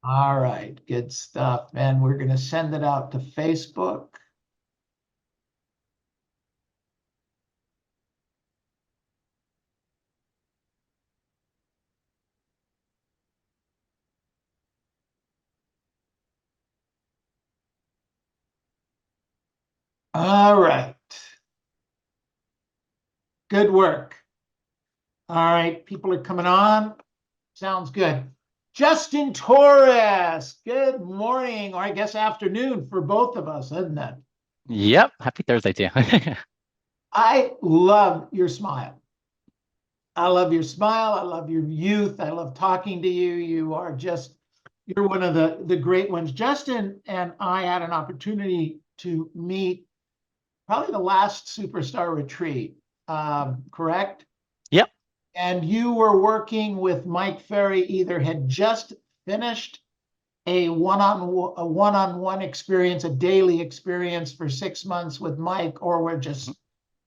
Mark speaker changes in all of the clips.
Speaker 1: All right, good stuff. And we're going to send it out to Facebook. All right, good work. All right, people are coming on. Sounds good. Justin Torres, good morning, or I guess afternoon for both of us, isn't it?
Speaker 2: Yep. Happy Thursday to you.
Speaker 1: I love your smile. I love your smile. I love your youth. I love talking to you. You're one of the great ones. Justin and I had an opportunity to meet probably the last superstar retreat, correct?
Speaker 2: Yep.
Speaker 1: And you were working with Mike Ferry, either had just finished a one-on-one experience, a daily experience for 6 months with Mike, or we're just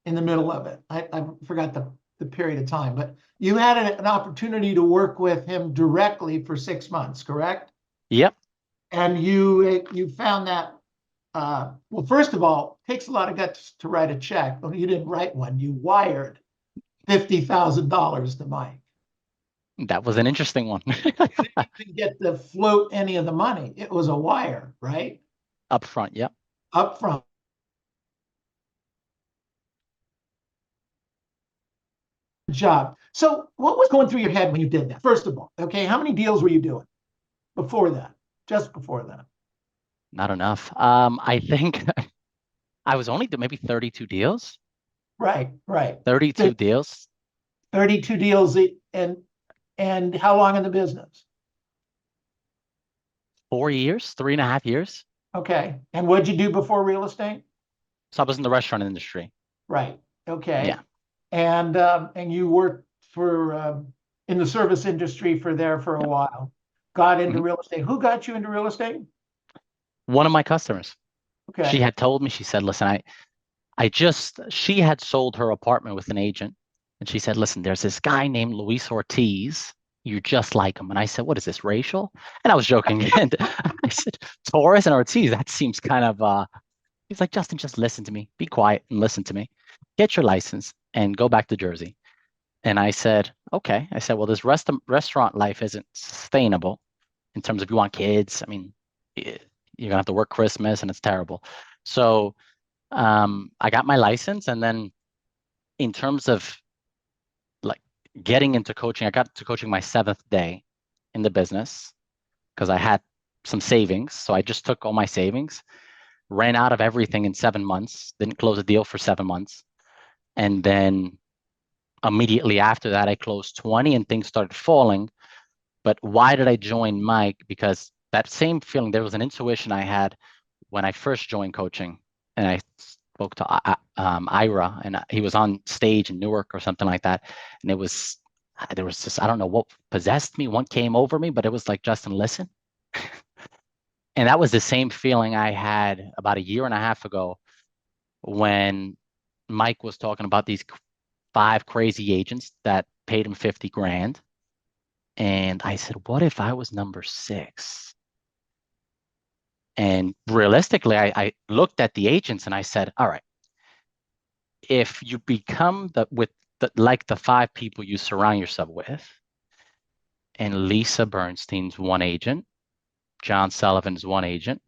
Speaker 1: in the middle of it. I forgot the period of time, but you had an opportunity to work with him directly for 6 months, correct?
Speaker 2: Yep.
Speaker 1: And you found that well, first of all, it takes a lot of guts to write a check. Well, you didn't write one. You wired $50,000 to Mike.
Speaker 2: That was an interesting one.
Speaker 1: You didn't even get to float any of the money. It was a wire, right?
Speaker 2: Up front. Yep.
Speaker 1: Up front. Job. So, what was going through your head when you did that? First of all, okay, how many deals were you doing before that? Just before that?
Speaker 2: Not enough. I think I was only maybe 32 deals.
Speaker 1: Right, right.
Speaker 2: 32 deals.
Speaker 1: 32 deals and how long in the business?
Speaker 2: 4 years, 3.5 years.
Speaker 1: Okay. And what'd you do before real estate?
Speaker 2: So I was in the restaurant industry.
Speaker 1: Right.
Speaker 2: Yeah.
Speaker 1: Okay. And you worked for in the service industry for a
Speaker 2: Yep.
Speaker 1: while. Got into
Speaker 2: Mhm.
Speaker 1: real estate. Who got you into real estate?
Speaker 2: One of my customers, she
Speaker 1: Okay.
Speaker 2: had told me, she said, listen, she had sold her apartment with an agent. And she said, listen, there's this guy named Luis Ortiz. You're just like him. And I said, what is this, racial? And I was joking. And I said, Torres and Ortiz, that seems kind of, he's like, Justin, just listen to me. Be quiet and listen to me. Get your license and go back to Jersey. And I said, okay. I said, well, this restaurant life isn't sustainable in terms of you want kids. I mean, you're going to have to work Christmas and it's terrible. So I got my license, and then in terms of like getting into coaching, I got into coaching my seventh day in the business because I had some savings. So I just took all my savings, ran out of everything in 7 months, didn't close a deal for 7 months. And then immediately after that, I closed 20 and things started falling. But why did I join Mike? Because that same feeling, there was an intuition I had when I first joined coaching, and I spoke to Ira, and he was on stage in Newark or something like that, and there was just, I don't know what possessed me, what came over me, but it was like, Justin, listen. And that was the same feeling I had about a year and a half ago when Mike was talking about these five crazy agents that paid him 50 grand. And I said, what if I was number six? And realistically, I looked at the agents and I said, all right, if you become like the five people you surround yourself with, and Lisa Bernstein's one agent, John Sullivan's one agent.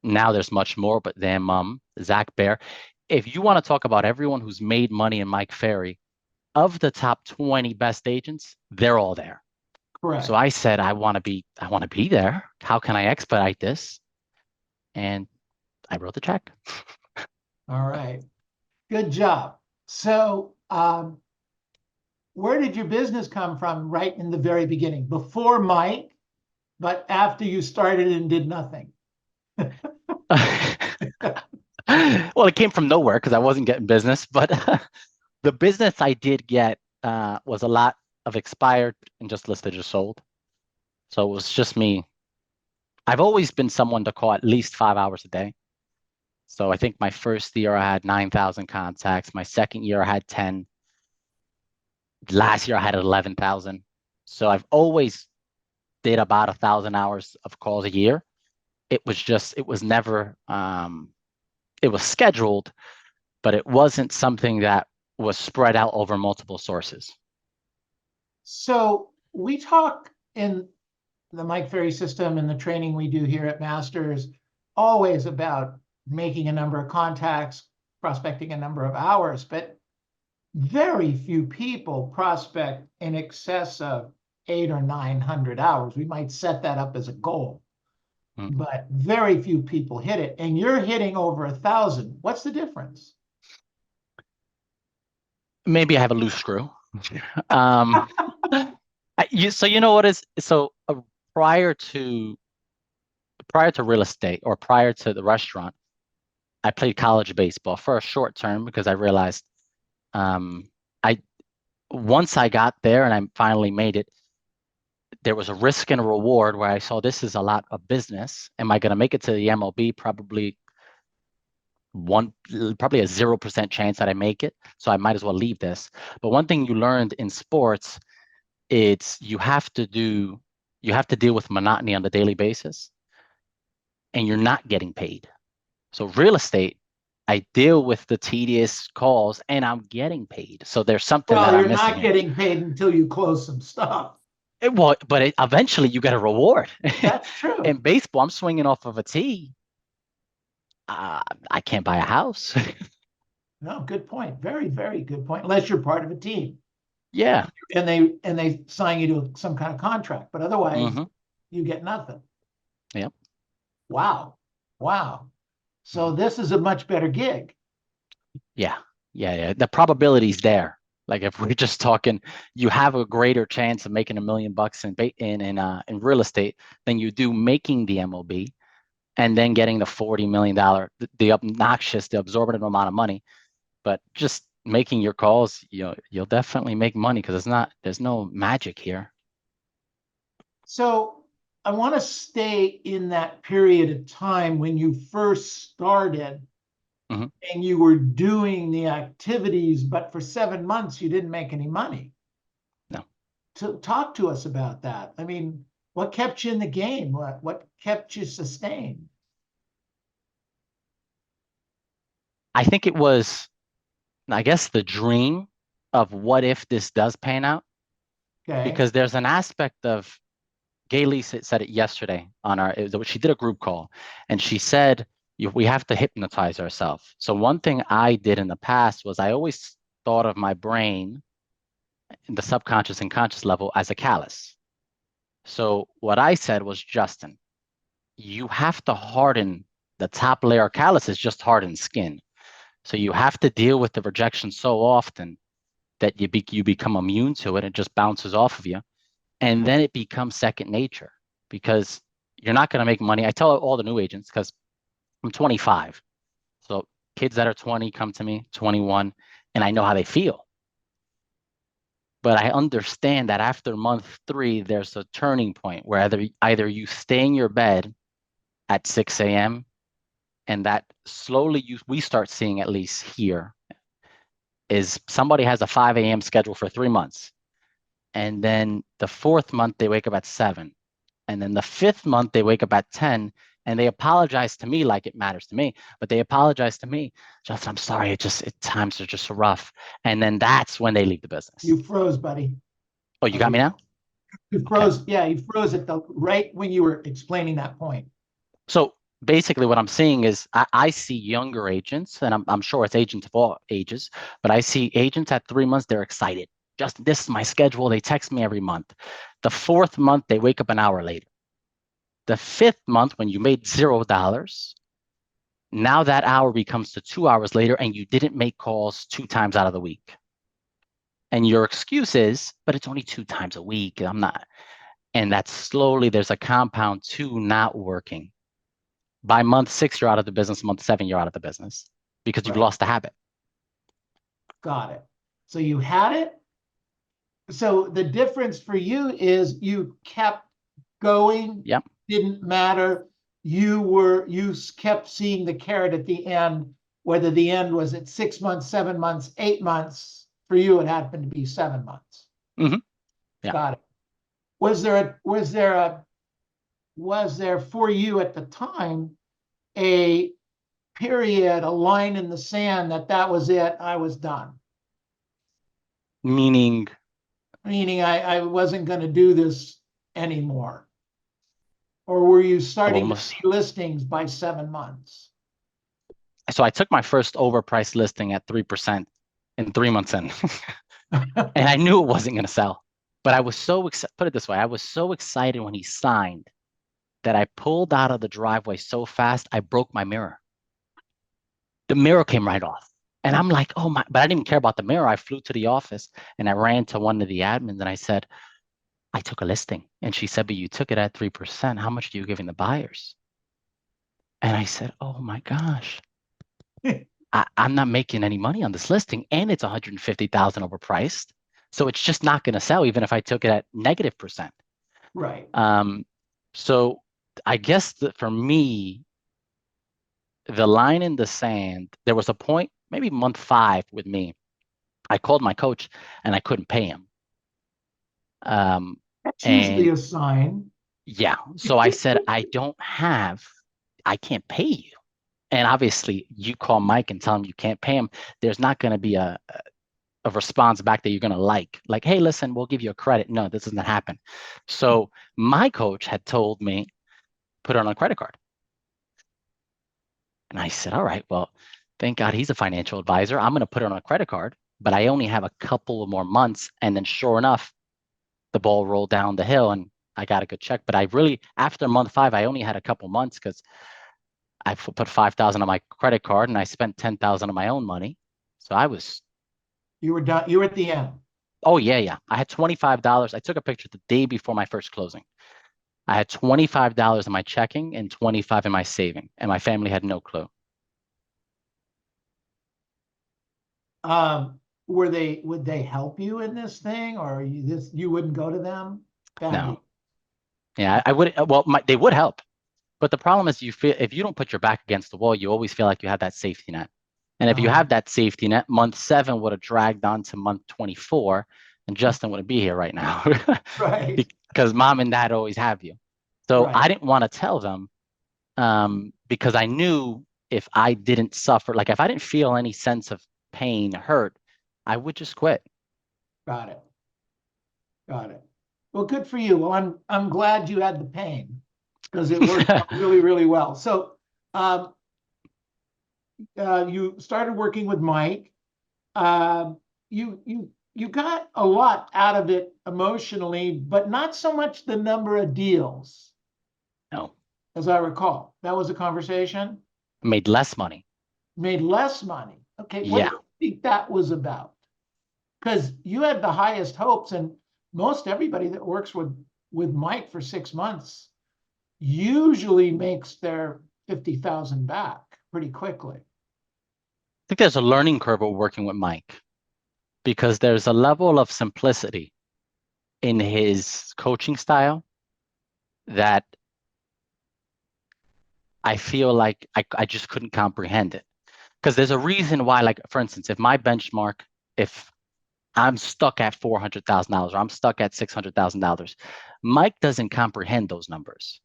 Speaker 2: Now there's much more, but their mom, Zach Bear. If you want to talk about everyone who's made money in Mike Ferry, of the top 20 best agents, they're all there. So
Speaker 1: Correct.
Speaker 2: I said, I want to be there. How can I expedite this? And I wrote the check.
Speaker 1: All right. Good job. So, where did your business come from right in the very beginning? Before Mike, but after you started and did nothing?
Speaker 2: Well, it came from nowhere because I wasn't getting business, but the business I did get was a lot of expired and just listed as sold. So it was just me. I've always been someone to call at least 5 hours a day. So I think my first year I had 9,000 contacts. My second year I had 10. Last year I had 11,000. So I've always did about 1,000 hours of calls a year. It was never, it was scheduled, but it wasn't something that was spread out over multiple sources.
Speaker 1: So we talk in the Mike Ferry system and the training we do here at Masters always about making a number of contacts, prospecting a number of hours, but very few people prospect in excess of 800 or 900 hours. We might set that up as a goal, but very few people hit it. And you're hitting over 1,000. What's the difference?
Speaker 2: Maybe I have a loose screw. Um, so you know what is so prior to real estate or prior to the restaurant, I played college baseball for a short term because I realized I once I got there and I finally made it, there was a risk and a reward where I saw this is a lot of business. Am I going to make it to the MLB? Probably a 0% chance that I make it. So I might as well leave this. But one thing you learned in sports, it's you have to deal with monotony on a daily basis, and you're not getting paid. So real estate, I deal with the tedious calls and I'm getting paid. So there's something that
Speaker 1: Well,
Speaker 2: I'm
Speaker 1: you're
Speaker 2: missing
Speaker 1: not
Speaker 2: here.
Speaker 1: getting paid until you close some stuff.
Speaker 2: Eventually you get a reward.
Speaker 1: That's true.
Speaker 2: In baseball, I'm swinging off of a tee. I can't buy a house.
Speaker 1: No, good point. Very, very good point. Unless you're part of a team.
Speaker 2: Yeah.
Speaker 1: And they sign you to some kind of contract, but otherwise you get nothing.
Speaker 2: Yep.
Speaker 1: Wow. Wow. So this is a much better gig.
Speaker 2: Yeah. The probability's there. Like if we're just talking, you have a greater chance of making $1 million in real estate than you do making the MLB and then getting the $40 million, the obnoxious, the absorbent amount of money. But just making your calls, you'll definitely make money because there's no magic here.
Speaker 1: So I want to stay in that period of time when you first started and you were doing the activities, but for 7 months you didn't make any money.
Speaker 2: No.
Speaker 1: So talk to us about that. I mean, what kept you in the game? What kept you sustained?
Speaker 2: I think it was, I guess, the dream of what if this does pan out?
Speaker 1: Okay.
Speaker 2: Because there's an aspect of, Gayle said it yesterday she did a group call and she said, we have to hypnotize ourselves. So one thing I did in the past was I always thought of my brain in the subconscious and conscious level as a callus. So what I said was, Justin, you have to harden the top layer of callus is just hardened skin. So you have to deal with the rejection so often that you become immune to it. It just bounces off of you. And then it becomes second nature because you're not going to make money. I tell all the new agents because I'm 25. So kids that are 20 come to me, 21, and I know how they feel. But I understand that after month 3, there's a turning point where either you stay in your bed at 6 a.m. and that slowly we start seeing, at least here, is somebody has a 5 a.m. schedule for 3 months. And then the 4th month, they wake up at 7. And then the 5th month, they wake up at 10 and they apologize to me like it matters to me, but they apologize to me. Justin, I'm sorry. Times are just so rough. And then that's when they leave the business.
Speaker 1: You froze, buddy.
Speaker 2: Oh, you got me now?
Speaker 1: You froze. Okay. Yeah, you froze at right when you were explaining that point.
Speaker 2: So basically what I'm seeing is I see younger agents, and I'm sure it's agents of all ages, but I see agents at 3 months, they're excited. Justin, this is my schedule. They text me every month. The 4th month, they wake up an hour later. The 5th month, when you made $0, now that hour becomes to 2 hours later, and you didn't make calls 2 times out of the week. And your excuse is, but it's only 2 times a week. I'm not. And that slowly, there's a compound to not working. By month 6, you're out of the business. Month 7, you're out of the business because you've lost the habit.
Speaker 1: Got it. So you had it. So the difference for you is you kept going.
Speaker 2: Yep.
Speaker 1: Didn't matter. You kept seeing the carrot at the end, whether the end was at 6 months, 7 months, 8 months. For you, it happened to be 7 months.
Speaker 2: Yeah.
Speaker 1: Got it. was there for you at the time a period, a line in the sand that was it, I was done?
Speaker 2: Meaning,
Speaker 1: Meaning I wasn't going to do this anymore. Or were you starting to
Speaker 2: almost.
Speaker 1: see listings by 7 months?
Speaker 2: So I took my first overpriced listing at 3% in 3 months in, and I knew it wasn't going to sell. But I was so excited. Put it this way, I was so excited when he signed that I pulled out of the driveway so fast I broke my mirror. The mirror came right off. And I'm like, oh my, but I didn't even care about the mirror. I flew to the office and I ran to one of the admins and I said, I took a listing. And she said, but you took it at 3%. How much are you giving the buyers? And I said, oh my gosh, I'm not making any money on this listing. And it's 150,000 overpriced. So it's just not going to sell, even if I took it at -%.
Speaker 1: Right.
Speaker 2: So I guess that for me, the line in the sand, there was a point, maybe month 5 with me. I called my coach and I couldn't pay him.
Speaker 1: That's usually
Speaker 2: And
Speaker 1: a sign.
Speaker 2: yeah, so I said, I can't pay you. And obviously, you call Mike and tell him you can't pay him. There's not going to be a response back that you're going to like, hey, listen, we'll give you a credit. No, this doesn't happen. So my coach had told me, put it on a credit card. And I said, all right, well, thank God he's a financial advisor. I'm going to put it on a credit card, but I only have a couple of more months. And then sure enough, the ball rolled down the hill and I got a good check. But I really, after month 5, I only had a couple months because I put 5,000 on my credit card and I spent 10,000 of my own money. So I was,
Speaker 1: You were done. You were at the end.
Speaker 2: oh yeah. I had $25. I took a picture the day before my first closing. I had $25 in my checking and 25 in my saving, and my family had no clue.
Speaker 1: Would they help you in this thing, or you wouldn't go to them?
Speaker 2: No. Yeah, I would. Well, they would help, but the problem is you feel if you don't put your back against the wall, you always feel like you have that safety net. And if you have that safety net, month 7 would have dragged on to month 24, and Justin wouldn't be here right now,
Speaker 1: Right.
Speaker 2: because mom and dad always have you. So
Speaker 1: Right.
Speaker 2: I didn't want to tell them because I knew if I didn't suffer, like if I didn't feel any sense of pain, hurt, I would just quit.
Speaker 1: Got it. Got it. Well, good for you. Well, I'm glad you had the pain because it worked out really, really well. So, you started working with Mike. You got a lot out of it emotionally, but not so much the number of deals,
Speaker 2: No,
Speaker 1: as I recall. That was a conversation.
Speaker 2: I made less money.
Speaker 1: Made less money. Okay, what
Speaker 2: Yeah.
Speaker 1: do you think that was about? Because you had the highest hopes, and most everybody that works with Mike for 6 months usually makes their 50,000 back pretty quickly.
Speaker 2: I think there's a learning curve of working with Mike because there's a level of simplicity in his coaching style that I feel like I just couldn't comprehend it. Because there's a reason why, like, for instance, if my benchmark, if I'm stuck at $400,000 or I'm stuck at $600,000, Mike doesn't comprehend those numbers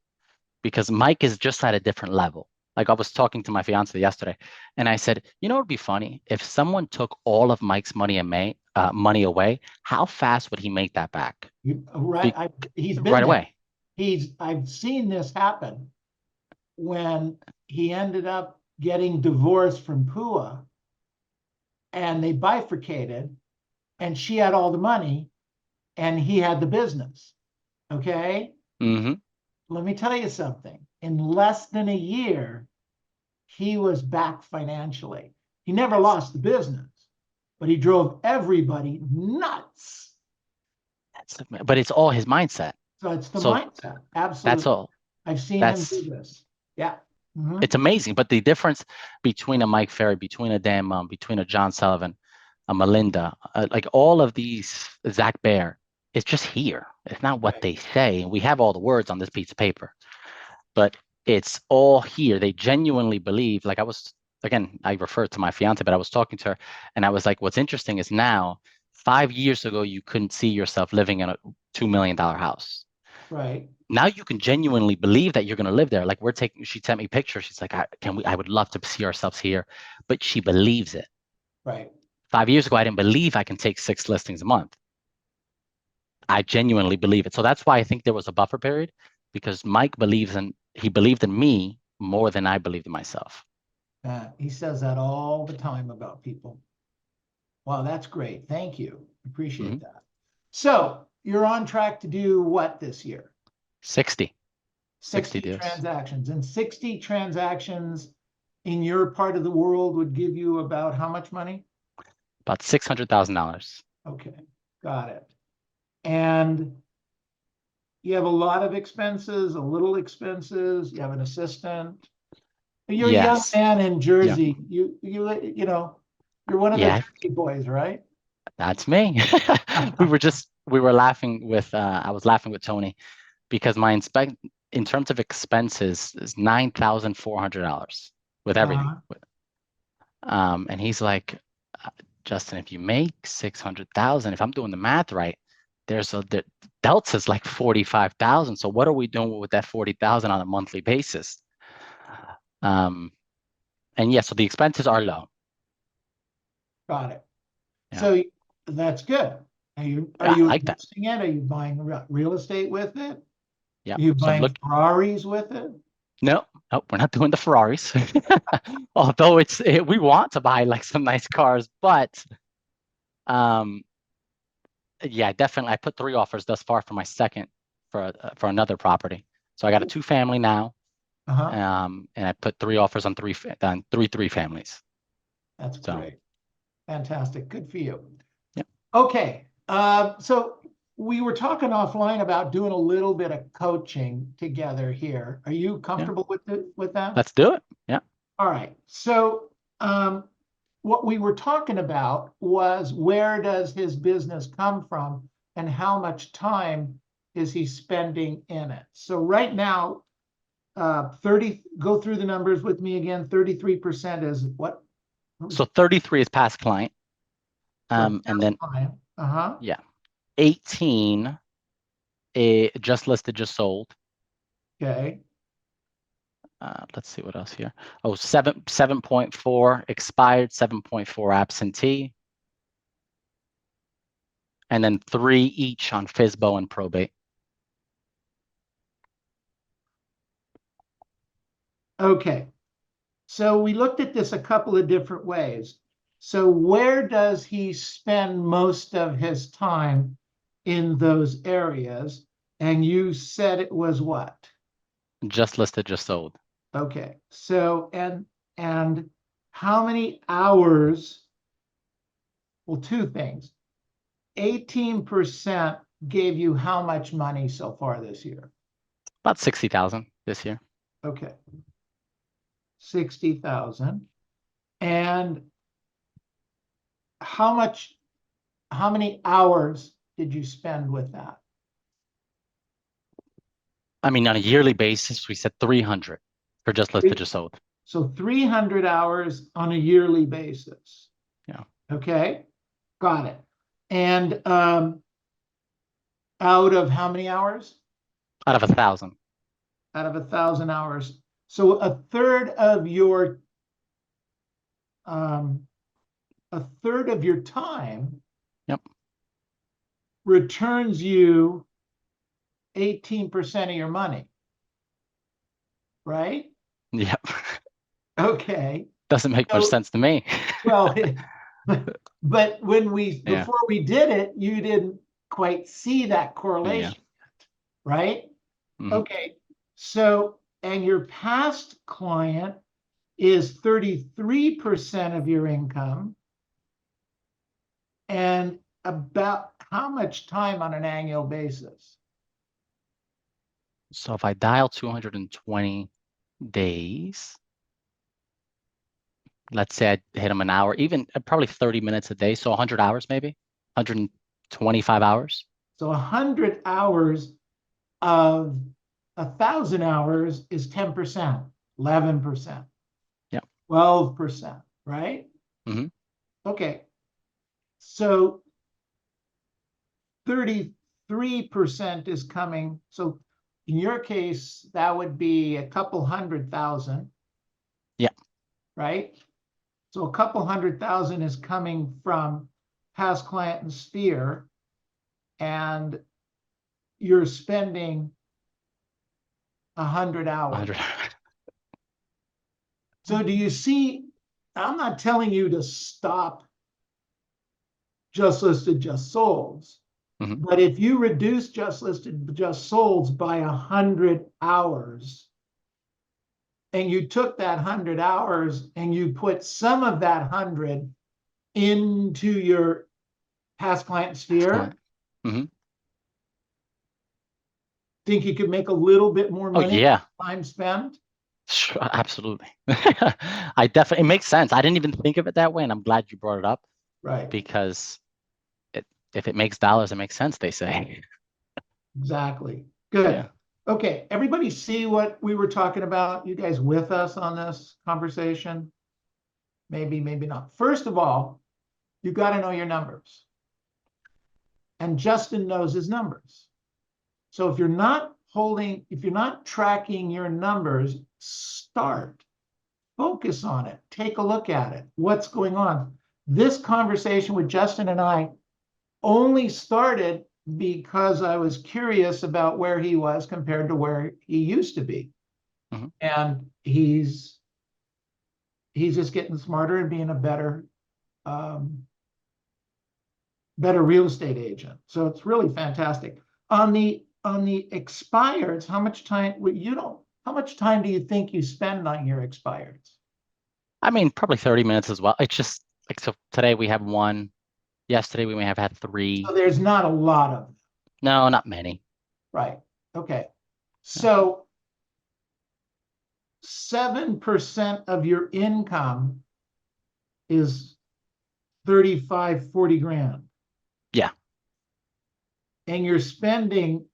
Speaker 2: because Mike is just at a different level. Like I was talking to my fiance yesterday, and I said, you know, it'd be funny if someone took all of Mike's money away. How fast would he make that back?
Speaker 1: Right, he's been
Speaker 2: Right
Speaker 1: there.
Speaker 2: away.
Speaker 1: I've seen this happen when he ended up getting divorced from Pua, and they bifurcated, and she had all the money, and he had the business. Okay.
Speaker 2: Mm-hmm.
Speaker 1: Let me tell you something. In less than a year, he was back financially. He never lost the business, but he drove everybody nuts.
Speaker 2: But it's all his mindset.
Speaker 1: So it's the
Speaker 2: So
Speaker 1: mindset. Absolutely.
Speaker 2: that's all.
Speaker 1: I've seen him do this. Yeah. Mm-hmm.
Speaker 2: It's amazing. But the difference between a Mike Ferry, between a Dan Mum, between a John Sullivan, a Melinda, like all of these, Zach Baer, it's just here. It's not what they say. And we have all the words on this piece of paper, but it's all here. They genuinely believe, like again, I referred to my fiance, but I was talking to her and I was like, what's interesting is now, 5 years ago, you couldn't see yourself living in a $2 million house.
Speaker 1: Right.
Speaker 2: Now you can genuinely believe that you're going to live there. Like she sent me pictures. She's like, I would love to see ourselves here, but she believes it.
Speaker 1: Right.
Speaker 2: 5 years ago, I didn't believe I can take 6 listings a month. I genuinely believe it. So that's why I think there was a buffer period, because Mike he believed in me more than I believed in myself.
Speaker 1: He says that all the time about people. Wow, that's great. Thank you. Appreciate that. So you're on track to do what this year?
Speaker 2: 60
Speaker 1: 60
Speaker 2: deals.
Speaker 1: transactions. And 60 transactions in your part of the world would give you about how much money?
Speaker 2: About $600,000.
Speaker 1: Okay, got it. And you have a lot of expenses, a little expenses, you have an assistant. You're a young
Speaker 2: Yes.
Speaker 1: man in Jersey. You know, you're one of the Jersey boys, right?
Speaker 2: That's me. We were laughing with I was laughing with Tony because in terms of expenses is $9,400 with everything. And he's like, Justin, if you make 600,000, if I'm doing the math right, the delta's like 45,000. So what are we doing with that 40,000 on a monthly basis? And yeah, so the expenses are low.
Speaker 1: Got it.
Speaker 2: Yeah.
Speaker 1: So that's good. Are you
Speaker 2: like
Speaker 1: investing it? Are you buying real estate with it?
Speaker 2: Yeah.
Speaker 1: Are you buying Ferraris with it?
Speaker 2: No, we're not doing the Ferraris. Although we want to buy like some nice cars, but yeah, definitely. I put 3 offers thus far for my second for another property. So I got a 2-family now, and I put 3 offers on three families.
Speaker 1: That's great, fantastic, good for you.
Speaker 2: Yeah.
Speaker 1: Okay, so we were talking offline about doing a little bit of coaching together here. Are you comfortable with that?
Speaker 2: Let's do it. Yeah.
Speaker 1: All right. So what we were talking about was, where does his business come from and how much time is he spending in it? So right now, go through the numbers with me again. 33% is what?
Speaker 2: So 33 is past client. And then
Speaker 1: client.
Speaker 2: Yeah. 18 just listed, just sold.
Speaker 1: Okay.
Speaker 2: Let's see what else here. 7.4 expired, 7.4 absentee. And then 3 each on FSBO and probate.
Speaker 1: Okay. So we looked at this a couple of different ways. So where does he spend most of his time in those areas? And you said it was what?
Speaker 2: Just listed, just sold.
Speaker 1: Okay. So, and how many hours? Well, 2 things. 18% gave you how much money so far this year?
Speaker 2: About 60,000 this year.
Speaker 1: Okay. 60,000. And how many hours did you spend with that?
Speaker 2: I mean, on a yearly basis, we said 300 for just listed, just sold.
Speaker 1: So 300 hours on a yearly basis.
Speaker 2: Yeah.
Speaker 1: Okay. Got it. And out of how many hours?
Speaker 2: Out of 1,000.
Speaker 1: Out of 1,000 hours. So a third of your time
Speaker 2: Yep.
Speaker 1: returns you 18% of your money, right?
Speaker 2: Yep.
Speaker 1: Okay.
Speaker 2: Doesn't make much sense to me.
Speaker 1: Well, but before we did it, you didn't quite see that correlation, right?
Speaker 2: Mm-hmm.
Speaker 1: Okay. So, and your past client is 33% of your income. And about how much time on an annual basis?
Speaker 2: So if I dial 220 days, let's say I hit them an hour, even probably 30 minutes a day. So 100 hours, maybe 125 hours.
Speaker 1: So 100 hours of 1,000 hours is 10%, 11%,
Speaker 2: yeah,
Speaker 1: 12%, right?
Speaker 2: Mm-hmm.
Speaker 1: Okay. So 33% 3% is coming. So in your case, that would be a couple 100,000.
Speaker 2: Yeah.
Speaker 1: Right? So a couple 100,000 is coming from past client and sphere, and you're spending 100 hours.
Speaker 2: 100.
Speaker 1: So do you see, I'm not telling you to stop just listed, just solds.
Speaker 2: Mhm.
Speaker 1: But if you reduce just listed, just solds by 100 hours, and you took that 100 hours and you put some of that 100 into your past client sphere,
Speaker 2: Mhm.
Speaker 1: think you could make a little bit more
Speaker 2: Oh
Speaker 1: money
Speaker 2: yeah,
Speaker 1: time spent?
Speaker 2: sure, absolutely. It makes sense. I didn't even think of it that way, and I'm glad you brought it up
Speaker 1: Right,
Speaker 2: because if it makes dollars, it makes sense, they say.
Speaker 1: exactly. Good.
Speaker 2: Yeah.
Speaker 1: Okay, everybody see what we were talking about? You guys with us on this conversation? Maybe, maybe not. First of all, you got to know your numbers. And Justin knows his numbers. So if you're not tracking your numbers, start. Focus on it. Take a look at it. What's going on? This conversation with Justin and I only started because I was curious about where he was compared to where he used to be.
Speaker 2: Mhm.
Speaker 1: And he's just getting smarter and being a um, better real estate agent. So it's really fantastic. On the expireds, how much time how much time do you think you spend on your expireds?
Speaker 2: I mean, probably 30 minutes as well. It's just like, so today we have one. Yesterday we may have had
Speaker 1: So
Speaker 2: three.
Speaker 1: there's not a lot of them,
Speaker 2: No, not many.
Speaker 1: right? Okay.
Speaker 2: Yeah.
Speaker 1: So 7% of your income is 35, 40 grand.
Speaker 2: Yeah.
Speaker 1: And you're spending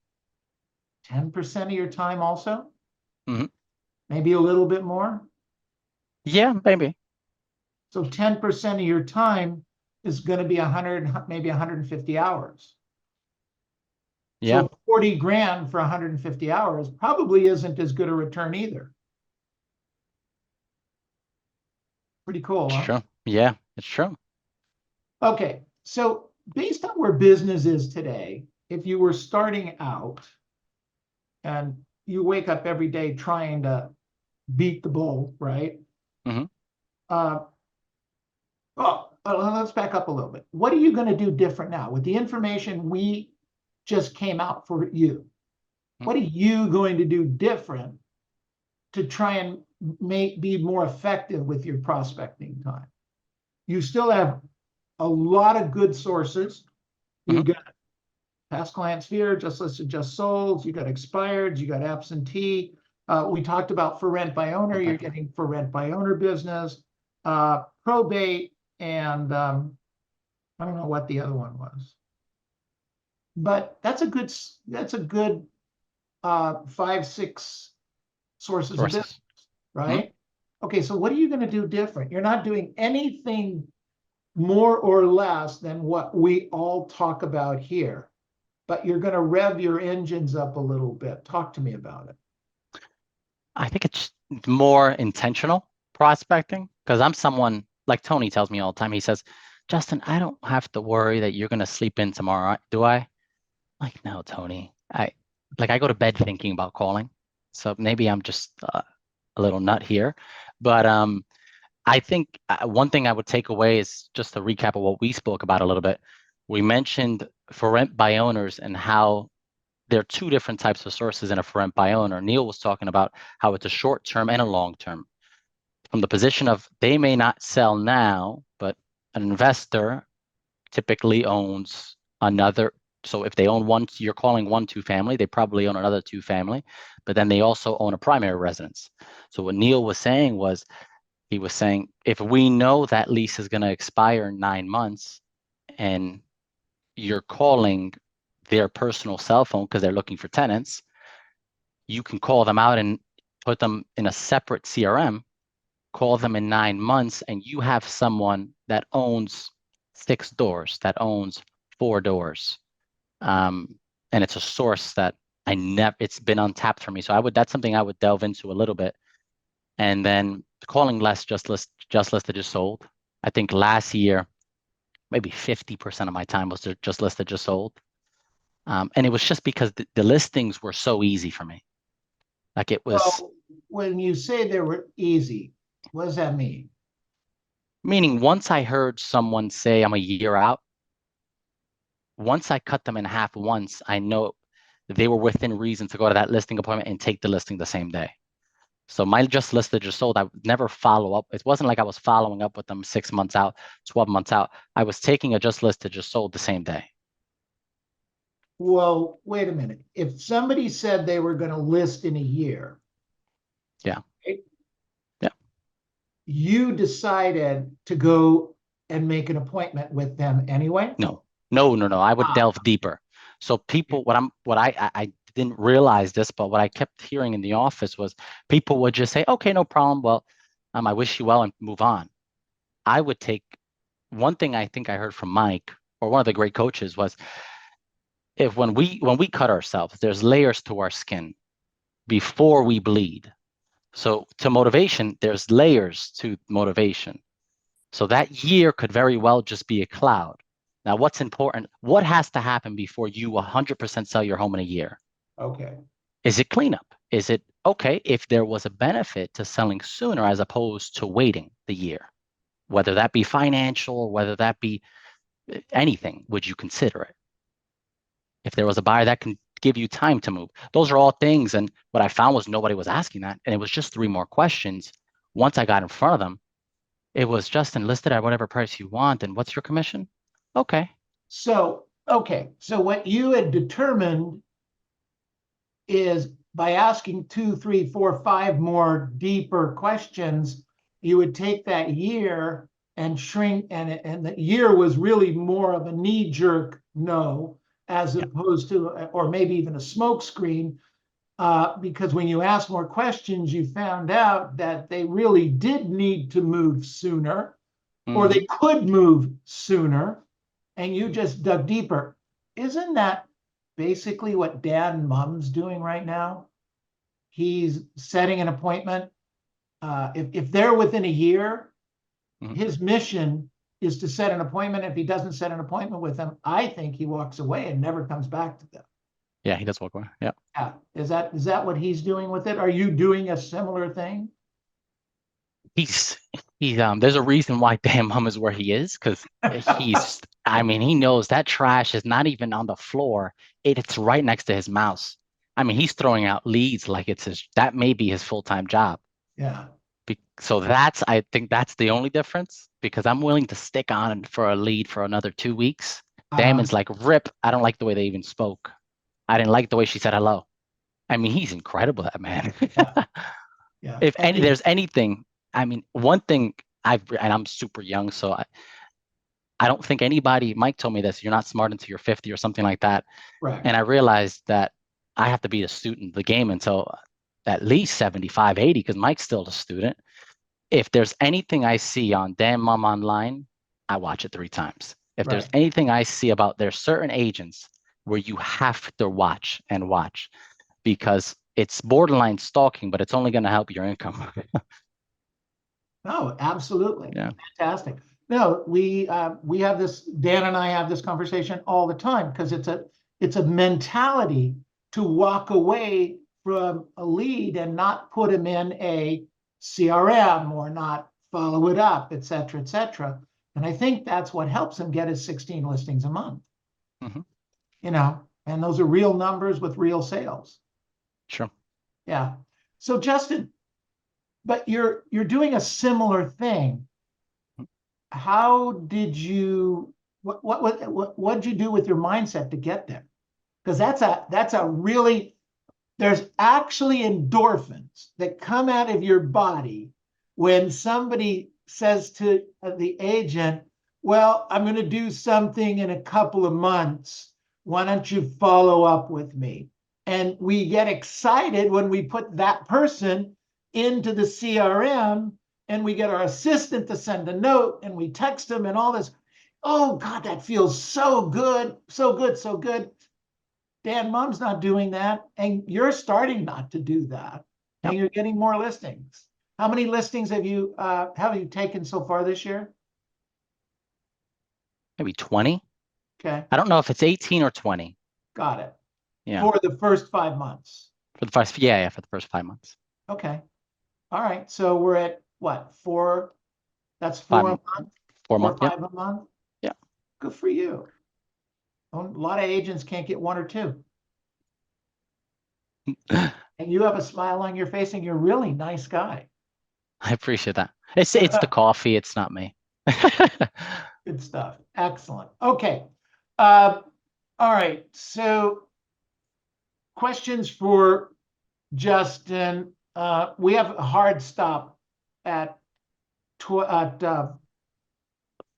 Speaker 1: 10% of your time also,
Speaker 2: Mhm.
Speaker 1: maybe a little bit more.
Speaker 2: Yeah, maybe.
Speaker 1: So 10% of your time is going to be 100, maybe 150 hours.
Speaker 2: Yeah.
Speaker 1: So 40 grand for 150 hours probably isn't as good a return either. Pretty cool,
Speaker 2: It's
Speaker 1: huh?
Speaker 2: true. Yeah, it's true.
Speaker 1: Okay, so based on where business is today, if you were starting out and you wake up every day trying to beat the bull, right?
Speaker 2: Mhm.
Speaker 1: Uh, let's back up a little bit. What are you going to do different now with the information we just came out for you?
Speaker 2: Mhm.
Speaker 1: What are you going to do different to try and be more effective with your prospecting time? You still have a lot of good sources.
Speaker 2: Mhm.
Speaker 1: You've got past client sphere, just listed, just sold. You got expired. You got absentee. We talked about for rent by owner. You're getting for rent by owner business, probate, and I don't know what the other one was. But that's a good 5, 6 sources of business,
Speaker 2: Sources. Mhm.
Speaker 1: right? Okay, so what are you going to do different? You're not doing anything more or less than what we all talk about here, but you're going to rev your engines up a little bit. Talk to me about it.
Speaker 2: I think it's more intentional prospecting because I'm someone like Tony tells me all the time. He says, Justin, I don't have to worry that you're going to sleep in tomorrow, do I? Like, no, Tony. I go to bed thinking about calling. So maybe I'm just a little nut here. But I think one thing I would take away is just a recap of what we spoke about a little bit. We mentioned for rent by owners and how there are two different types of sources in a for rent by owner. Neil was talking about how it's a short term and a long term. From the position of they may not sell now, but an investor typically owns another. So if they own one, you're calling one two family, they probably own another two family, but then they also own a primary residence. So what Neil was saying was, he was saying, if we know that lease is going to expire in 9 months and you're calling their personal cell phone because they're looking for tenants, you can call them out and put them in a separate CRM, call them in 9 months, and you have someone that owns 6 doors, that owns 4 doors. Um, and it's a source that it's been untapped for me. So that's something I would delve into a little bit. And then calling less just listed, just sold. I think last year, maybe 50% of my time was just listed, just sold. And it was just because the listings were so easy for me. Like it was,
Speaker 1: So when you say they were easy, what does that mean?
Speaker 2: meaning once I heard someone say I'm a year out, once I cut them in half once, I know they were within reason to go to that listing appointment and take the listing the same day. So my just listed, just sold, I would never follow up. It wasn't like I was following up with them 6 months out, 12 months out. I was taking a just listed, just sold the same day.
Speaker 1: Well, wait a minute. If somebody said they were going to list in a year,
Speaker 2: Yeah.
Speaker 1: right,
Speaker 2: Yeah.
Speaker 1: you decided to go and make an appointment with them anyway?
Speaker 2: No. I would
Speaker 1: Ah,
Speaker 2: delve deeper. So people, I didn't realize this, but what I kept hearing in the office was people would just say, okay, no problem. Well, I wish you well and move on. I would take one thing I think I heard from Mike or one of the great coaches was if when we cut ourselves, there's layers to our skin before we bleed. So to motivation, there's layers to motivation. So that year could very well just be a cloud. Now, what's important? What has to happen before you 100% sell your home in a year?
Speaker 1: okay.
Speaker 2: Is it cleanup? Is it okay if there was a benefit to selling sooner as opposed to waiting the year? Whether that be financial, whether that be anything, would you consider it? If there was a buyer that can give you time to move, those are all things. And what I found was nobody was asking that. And it was just three more questions. Once I got in front of them, it was just enlisted at whatever price you want. And what's your commission? Okay.
Speaker 1: So, okay. So what you had determined is by asking 2, 3, 4, 5 more deeper questions, you would take that year and shrink, and the year was really more of a knee-jerk no, as
Speaker 2: Yeah.
Speaker 1: opposed to, or maybe even a smoke screen, because when you asked more questions, you found out that they really did need to move sooner, or
Speaker 2: Mm-hmm.
Speaker 1: they could move sooner, and you just dug deeper. Isn't that basically what Dan Mum's doing right now? He's setting an appointment. If they're within a year,
Speaker 2: Mm-hmm.
Speaker 1: his mission is to set an appointment. If he doesn't set an appointment with them, I think he walks away and never comes back to them.
Speaker 2: Yeah, he does walk away. Yeah.
Speaker 1: Yeah. Is that what he's doing with it? Are you doing a similar thing?
Speaker 2: He's there's a reason why Dan Mum is where he is, because he knows that trash is not even on the floor. It's right next to his mouse. He's throwing out leads like that may be his full-time job.
Speaker 1: Yeah.
Speaker 2: So I think that's the only difference because I'm willing to stick on for a lead for another 2 weeks.
Speaker 1: Uh-huh.
Speaker 2: Damon's like, rip, I don't like the way they even spoke. I didn't like the way she said hello. He's incredible, that man.
Speaker 1: Yeah. Yeah.
Speaker 2: If
Speaker 1: And
Speaker 2: there's anything, one thing and I'm super young, so I don't think anybody, Mike told me this, you're not smart until you're 50 or something like that.
Speaker 1: correct.
Speaker 2: And I realized that I have to be a student of the game until at least 75, 80, because Mike's still a student. If there's anything I see on Dan Mum online, I watch it 3 times. If there's
Speaker 1: Right.
Speaker 2: anything I see about there's certain agents where you have to watch and watch because it's borderline stalking, but it's only going to help your income.
Speaker 1: No, absolutely.
Speaker 2: Yeah.
Speaker 1: Fantastic. No, we have this, Dan and I have this conversation all the time because it's a mentality to walk away from a lead and not put him in a CRM or not follow it up, et cetera, et cetera. And I think that's what helps him get his 16 listings a month,
Speaker 2: Mm-hmm.
Speaker 1: and those are real numbers with real sales.
Speaker 2: Sure.
Speaker 1: Yeah. So Justin, but you're doing a similar thing. How did you what did you do with your mindset to get there? Because that's a really, there's actually endorphins that come out of your body when somebody says to the agent, well, I'm going to do something in a couple of months. Why don't you follow up with me? And we get excited when we put that person into the CRM and we get our assistant to send a note and we text them and all this. Oh God, that feels so good, so good, so good. Dan Mum's not doing that, and you're starting not to do that, and
Speaker 2: Yep.
Speaker 1: you're getting more listings. How many listings have you taken so far this year?
Speaker 2: Maybe 20.
Speaker 1: Okay,
Speaker 2: I don't know if it's 18 or 20.
Speaker 1: got it.
Speaker 2: Yeah.
Speaker 1: For the first 5 months.
Speaker 2: For the first, yeah, for the first 5 months.
Speaker 1: Okay. All right. So we're at what? 4? That's 4 a month?
Speaker 2: 4
Speaker 1: 4 or
Speaker 2: months. Yeah.
Speaker 1: 5 a month?
Speaker 2: Yeah.
Speaker 1: Good for you. A lot of agents can't get 1 or 2. And you have a smile on your face and you're a really nice guy.
Speaker 2: I appreciate that. It's the coffee. It's not me.
Speaker 1: Good stuff. Excellent. Okay. All right. So questions for Justin. We have a hard stop at
Speaker 2: But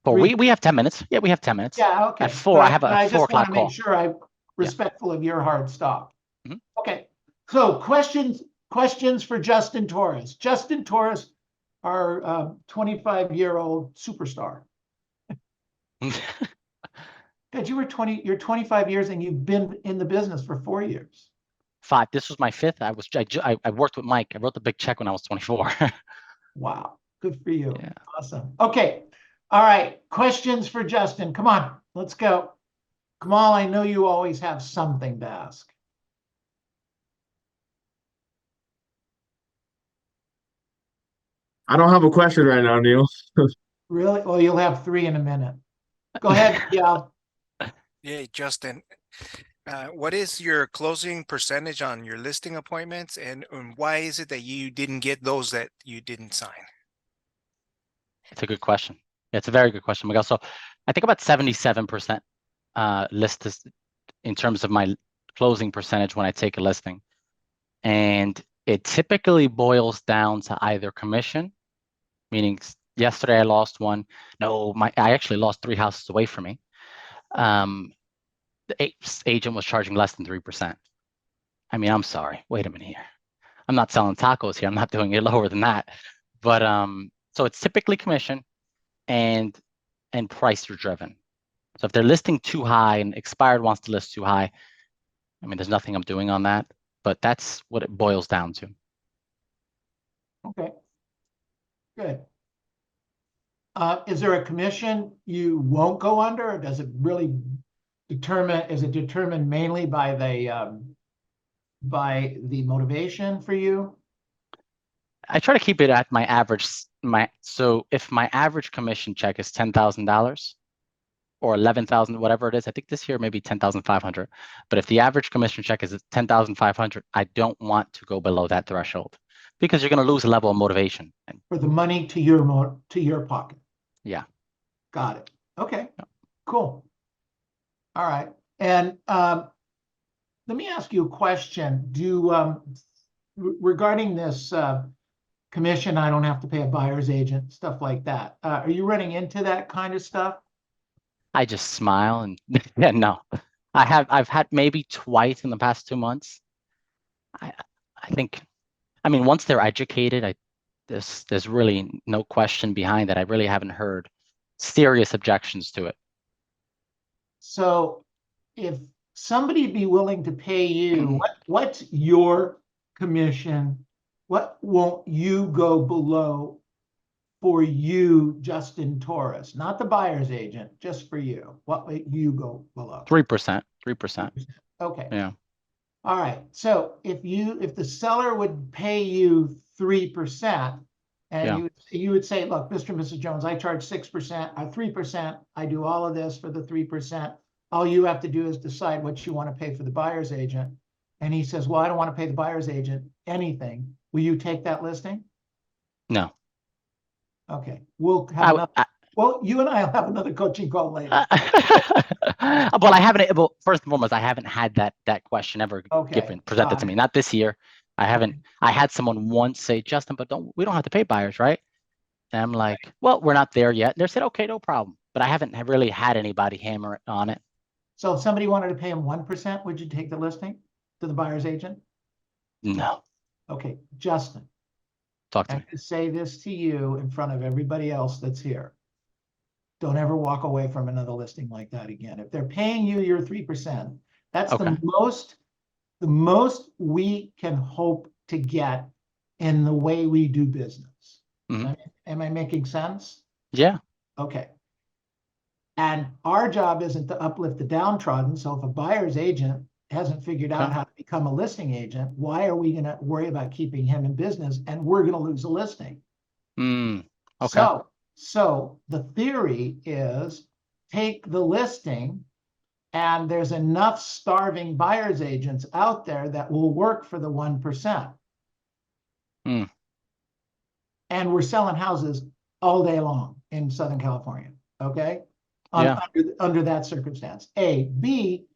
Speaker 1: 3.
Speaker 2: we have 10 minutes. Yeah, we have 10 minutes.
Speaker 1: Yeah, okay.
Speaker 2: At 4, I have
Speaker 1: But
Speaker 2: a
Speaker 1: I
Speaker 2: 4
Speaker 1: just want
Speaker 2: o'clock
Speaker 1: to make
Speaker 2: call.
Speaker 1: sure I'm respectful of your hard stop.
Speaker 2: Mhm.
Speaker 1: Okay. So questions for Justin Torres. Justin Torres, our 25-year-old superstar. God, you're 25 years and you've been in the business for 4 years.
Speaker 2: 5. This was my 5th. I worked with Mike. I wrote the big check when I was 24.
Speaker 1: Wow. Good for you.
Speaker 2: Yeah.
Speaker 1: Awesome. Okay. All right. Questions for Justin. Come on. Let's go. Kamal, I know you always have something to ask.
Speaker 3: I don't have a question right now, Neil.
Speaker 1: Really? Well, you'll have 3 in a minute. Go ahead, Miguel.
Speaker 4: Yeah, Justin, what is your closing percentage on your listing appointments, and why is it that you didn't get those that you didn't sign?
Speaker 2: It's a good question. Yeah, it's a very good question, Miguel. So I think about 77% list is in terms of my closing percentage when I take a listing. And it typically boils down to either commission, meaning yesterday I lost one. No, I actually lost 3 houses away from me. The agent was charging less than 3%. I mean, I'm sorry. Wait a minute here. I'm not selling tacos here. I'm not doing it lower than that. But so it's typically commission and price driven. So if they're listing too high and expired wants to list too high, I mean, there's nothing I'm doing on that, but that's what it boils down to.
Speaker 1: Okay. Good. Is there a commission you won't go under, or does it really is it determined mainly by the motivation for you?
Speaker 2: I try to keep it at my average. So if my average commission check is $10,000 or 11,000, whatever it is, I think this year maybe 10,500. But if the average commission check is 10,500, I don't want to go below that threshold because you're going to lose a level of motivation.
Speaker 1: For the money to your pocket.
Speaker 2: Yeah.
Speaker 1: Got it. Okay. Cool. All right. And let me ask you a question. Regarding this commission, I don't have to pay a buyer's agent, stuff like that. Are you running into that kind of stuff?
Speaker 2: I just smile and yeah, no. I've had maybe twice in the past 2 months. I think, I mean, once they're educated, there's really no question behind that. I really haven't heard serious objections to it.
Speaker 1: So if somebody'd be willing to pay you, what's your commission? What won't you go below for you, Justin Torres? Not the buyer's agent, just for you. What would you go below?
Speaker 2: 3%. 3%.
Speaker 1: Okay.
Speaker 2: Yeah.
Speaker 1: All right. So if the seller would pay you 3%, and
Speaker 2: Yeah.
Speaker 1: you would say, look, Mr. and Mrs. Jones, I charge 6% or 3%. I do all of this for the 3%. All you have to do is decide what you want to pay for the buyer's agent. And he says, well, I don't want to pay the buyer's agent anything. Will you take that listing?
Speaker 2: No.
Speaker 1: Okay. We'll have another. Well, you and I will have another coaching call later.
Speaker 2: Well, I haven't. Well, first and foremost, I haven't had that question ever presented to me. Not this year. I haven't. I had someone once say, Justin, but we don't have to pay buyers, right? And I'm like, well, we're not there yet. And they said, okay, no problem. But I haven't really had anybody hammer on it.
Speaker 1: So if somebody wanted to pay him 1%, would you take the listing to the buyer's agent?
Speaker 2: No.
Speaker 1: Okay, Justin.
Speaker 2: Talk to me.
Speaker 1: I have to say this to you in front of everybody else that's here. Don't ever walk away from another listing like that again. If they're paying you your 3%, That's
Speaker 2: Okay.
Speaker 1: the most we can hope to get in the way we do business.
Speaker 2: Mhm.
Speaker 1: Am I making sense?
Speaker 2: Yeah.
Speaker 1: Okay. And our job isn't to uplift the downtrodden. So if a buyer's agent hasn't figured out
Speaker 2: Okay.
Speaker 1: how to become a listing agent, why are we going to worry about keeping him in business and we're going to lose a listing?
Speaker 2: Mm. Okay.
Speaker 1: So the theory is take the listing, and there's enough starving buyer's agents out there that will work for the 1%.
Speaker 2: Mm.
Speaker 1: And we're selling houses all day long in Southern California. Okay.
Speaker 2: Yeah.
Speaker 1: Under that circumstance. A. B,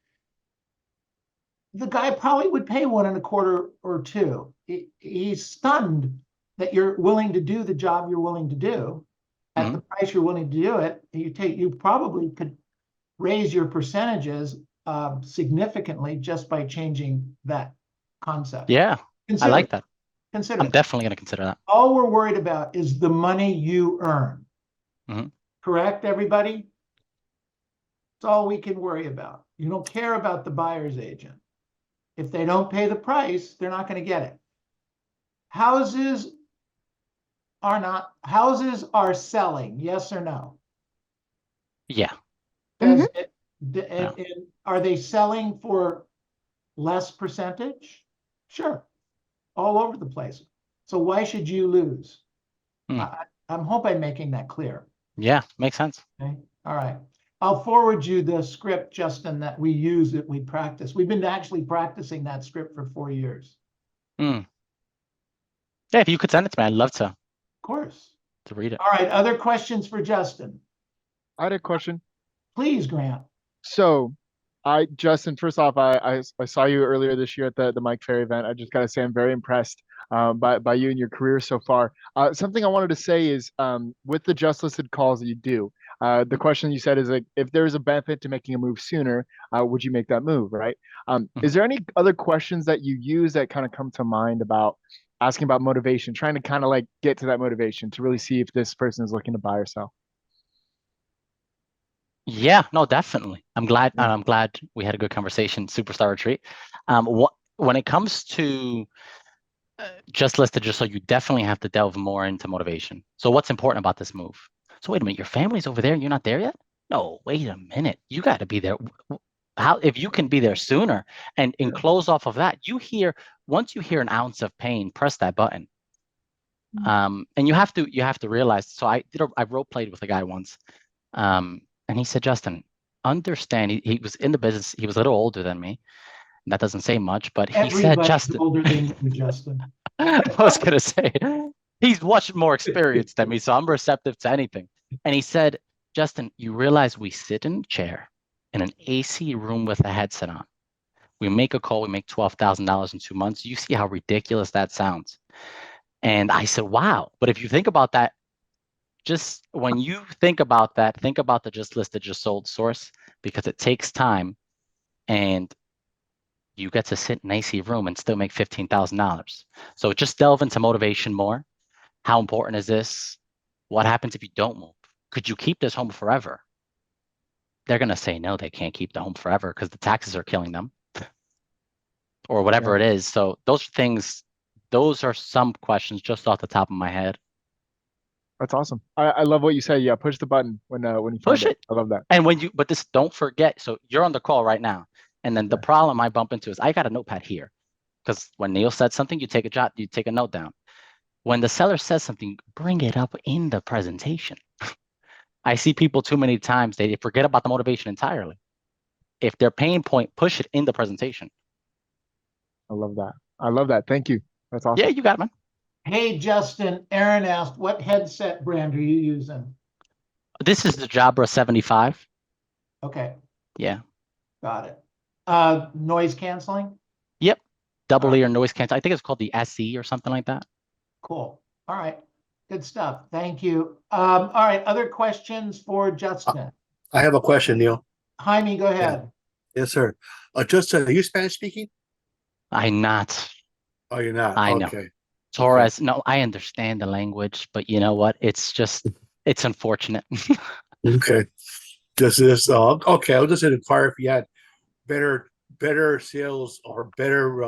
Speaker 1: the guy probably would pay 1.25 or 2. He's stunned that you're willing to do the job you're willing to do at the price you're willing to do it. You probably could raise your percentages significantly just by changing that concept.
Speaker 2: Yeah. I like that.
Speaker 1: Consider
Speaker 2: I'm
Speaker 1: it.
Speaker 2: definitely going to consider that.
Speaker 1: All we're worried about is the money you earn.
Speaker 2: Mhm.
Speaker 1: Correct, everybody? That's all we can worry about. You don't care about the buyer's agent. If they don't pay the price, they're not going to get it. Houses are selling, yes or no?
Speaker 2: Yeah.
Speaker 1: Does
Speaker 2: Yeah.
Speaker 1: are they selling for less percentage? Sure, all over the place. So why should you lose? I hope I'm making that clear.
Speaker 2: Yeah. Makes sense.
Speaker 1: Okay, all right. I'll forward you the script, Justin, that we use, that we practice. We've been actually practicing that script for 4 years.
Speaker 2: Yeah. If you could send it to me, I'd love to
Speaker 1: Of course.
Speaker 2: read it.
Speaker 1: All right. Other questions for Justin?
Speaker 5: I had a question.
Speaker 1: Please, Grant.
Speaker 5: So, Justin, first off, I saw you earlier this year at the Mike Ferry event. I just gotta say I'm very impressed by you and your career so far. Something I wanted to say is with the just listed calls that you do, the question you said is like, if there's a benefit to making a move sooner, would you make that move, right? Is there any other questions that you use that kind of come to mind about asking about motivation, trying to kind of like get to that motivation to really see if this person is looking to buy or sell?
Speaker 2: Yeah, no, definitely. I'm glad,
Speaker 5: Yeah.
Speaker 2: and I'm glad we had a good conversation. Superstar retreat. When it comes to just listed, just so you definitely have to delve more into motivation. So what's important about this move? So wait a minute, your family's over there and you're not there yet? No, wait a minute. You got to be there. How if you can be there sooner and close off of that, once you hear an ounce of pain, press that button. And you have to realize. So I role played with a guy once. And he said, Justin, understand, he was in the business. He was a little older than me. That doesn't say much, but he said,
Speaker 1: Everybody's
Speaker 2: Justin,
Speaker 1: older than you, Justin.
Speaker 2: I was going to say, he's much more experienced than me, so I'm receptive to anything. And he said, Justin, you realize we sit in a chair in an AC room with a headset on. We make a call, we make $12,000 in 2 months. You see how ridiculous that sounds. And I said, wow. But if you think about that, just when you think about that, think about the just listed, just sold source, because it takes time and you get to sit in an AC room and still make $15,000. So just delve into motivation more. How important is this? What happens if you don't move? Could you keep this home forever? They're going to say no, they can't keep the home forever because the taxes are killing them or whatever it is. So those are some questions just off the top of my head.
Speaker 5: That's awesome. I love what you said. Yeah, push the button when you
Speaker 2: Push
Speaker 5: find
Speaker 2: it.
Speaker 5: I love that.
Speaker 2: And but this, don't forget. So you're on the call right now. And then the problem I bump into is I got a notepad here because when Neil said something, you take a note down. When the seller says something, bring it up in the presentation. I see people too many times, they forget about the motivation entirely. If their pain point, push it in the presentation.
Speaker 5: I love that. Thank you. That's awesome.
Speaker 2: Yeah, you got it, man.
Speaker 1: Hey, Justin, Aaron asked, what headset brand are you using?
Speaker 2: This is the Jabra 75.
Speaker 1: Okay.
Speaker 2: Yeah.
Speaker 1: Got it. Noise canceling?
Speaker 2: Yep. Double ear noise cancel. I think it's called the SE or something like that.
Speaker 1: Cool. All right. Good stuff. Thank you. All right. Other questions for Justin?
Speaker 6: I have a question, Neil.
Speaker 1: Jaime, go ahead.
Speaker 6: Yes, sir. Justin, are you Spanish speaking?
Speaker 2: I'm not.
Speaker 6: Oh, you're not?
Speaker 2: I know.
Speaker 6: Okay.
Speaker 2: Torres, no, I understand the language, but you know what? It's unfortunate.
Speaker 6: Okay. Okay. I'll just inquire if you had better better sales or better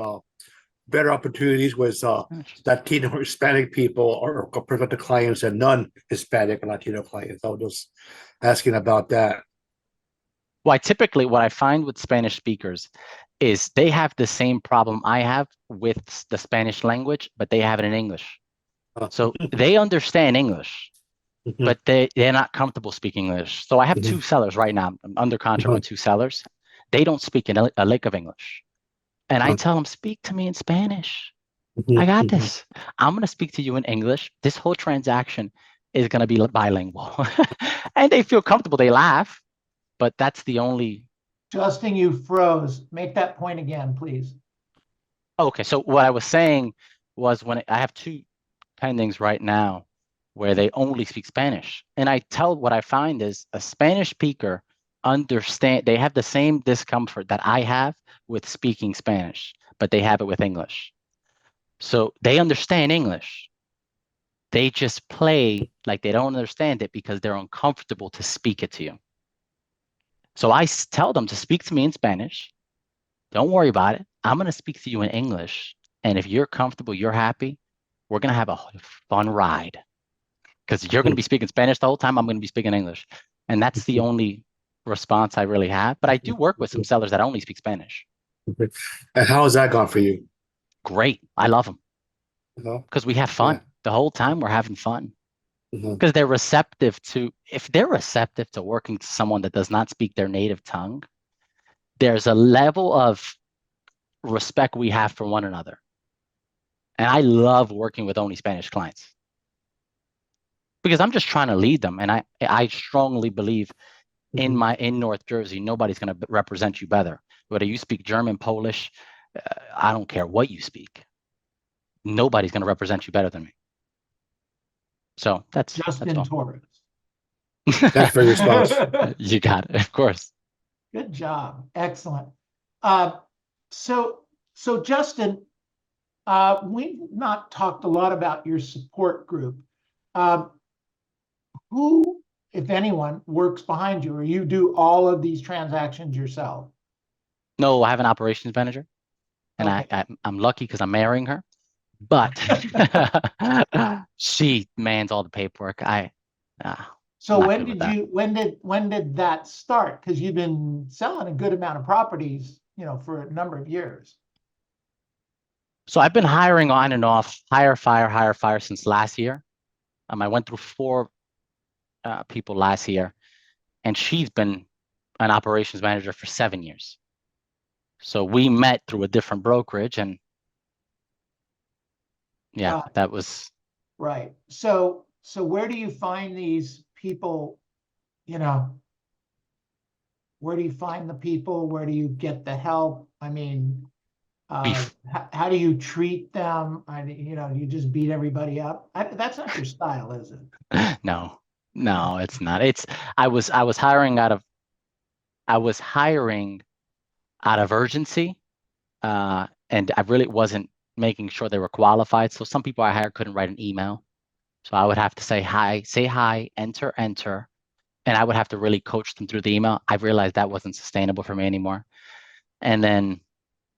Speaker 6: opportunities with Latino Hispanic people or compared to clients and non-Hispanic and Latino clients? I was just asking about that.
Speaker 2: Well, typically what I find with Spanish speakers is they have the same problem I have with the Spanish language, but they have it in English. So they understand English, but they're not comfortable speaking English. So I have two sellers right now. I'm under contract with two sellers. They don't speak a lick of English. And I tell them, speak to me in Spanish. I got this. I'm going to speak to you in English. This whole transaction is going to be bilingual. And they feel comfortable. They laugh, but that's the only.
Speaker 1: Justin, you froze. Make that point again, please.
Speaker 2: Okay, so what I was saying was when I have two pendings right now where they only speak Spanish. And what I find is a Spanish speaker they have the same discomfort that I have with speaking Spanish, but they have it with English. So they understand English. They just play like they don't understand it because they're uncomfortable to speak it to you. So I tell them to speak to me in Spanish. Don't worry about it. I'm going to speak to you in English. And if you're comfortable, you're happy, we're going to have a fun ride. Because you're going to be speaking Spanish the whole time. I'm going to be speaking English. And that's the only response I really have. But I do work with some sellers that only speak Spanish.
Speaker 6: And how has that gone for you?
Speaker 2: Great. I love them. Because we have fun. The whole time we're having fun. Because they're receptive if they're receptive to working to someone that does not speak their native tongue, there's a level of respect we have for one another. And I love working with only Spanish clients. Because I'm just trying to lead them. And I strongly believe in North Jersey, nobody's going to represent you better. Whether you speak German, Polish, I don't care what you speak. Nobody's going to represent you better than me. So that's
Speaker 1: Justin Torres.
Speaker 6: That's for your spouse.
Speaker 2: You got it, of course.
Speaker 1: Good job. Excellent. So Justin, we've not talked a lot about your support group. Who, if anyone, works behind you, or you do all of these transactions yourself?
Speaker 2: No, I have an operations manager, and
Speaker 1: Okay.
Speaker 2: I'm lucky because I'm marrying her. But she mans all the paperwork.
Speaker 1: So when did that start? Because you've been selling a good amount of properties, for a number of years.
Speaker 2: So I've been hiring on and off, hire, fire since last year. I went through 4 people last year, and she's been an operations manager for 7 years. So we met through a different brokerage, and that was
Speaker 1: right. So where do you find these people? Where do you find the people? Where do you get the help? I mean, how do you treat them? You just beat everybody up. That's not your style, is it?
Speaker 2: No, it's not. I was hiring out of urgency, and I really wasn't making sure they were qualified. So some people I hired couldn't write an email. So I would have to say hi, enter, and I would have to really coach them through the email. I realized that wasn't sustainable for me anymore. And then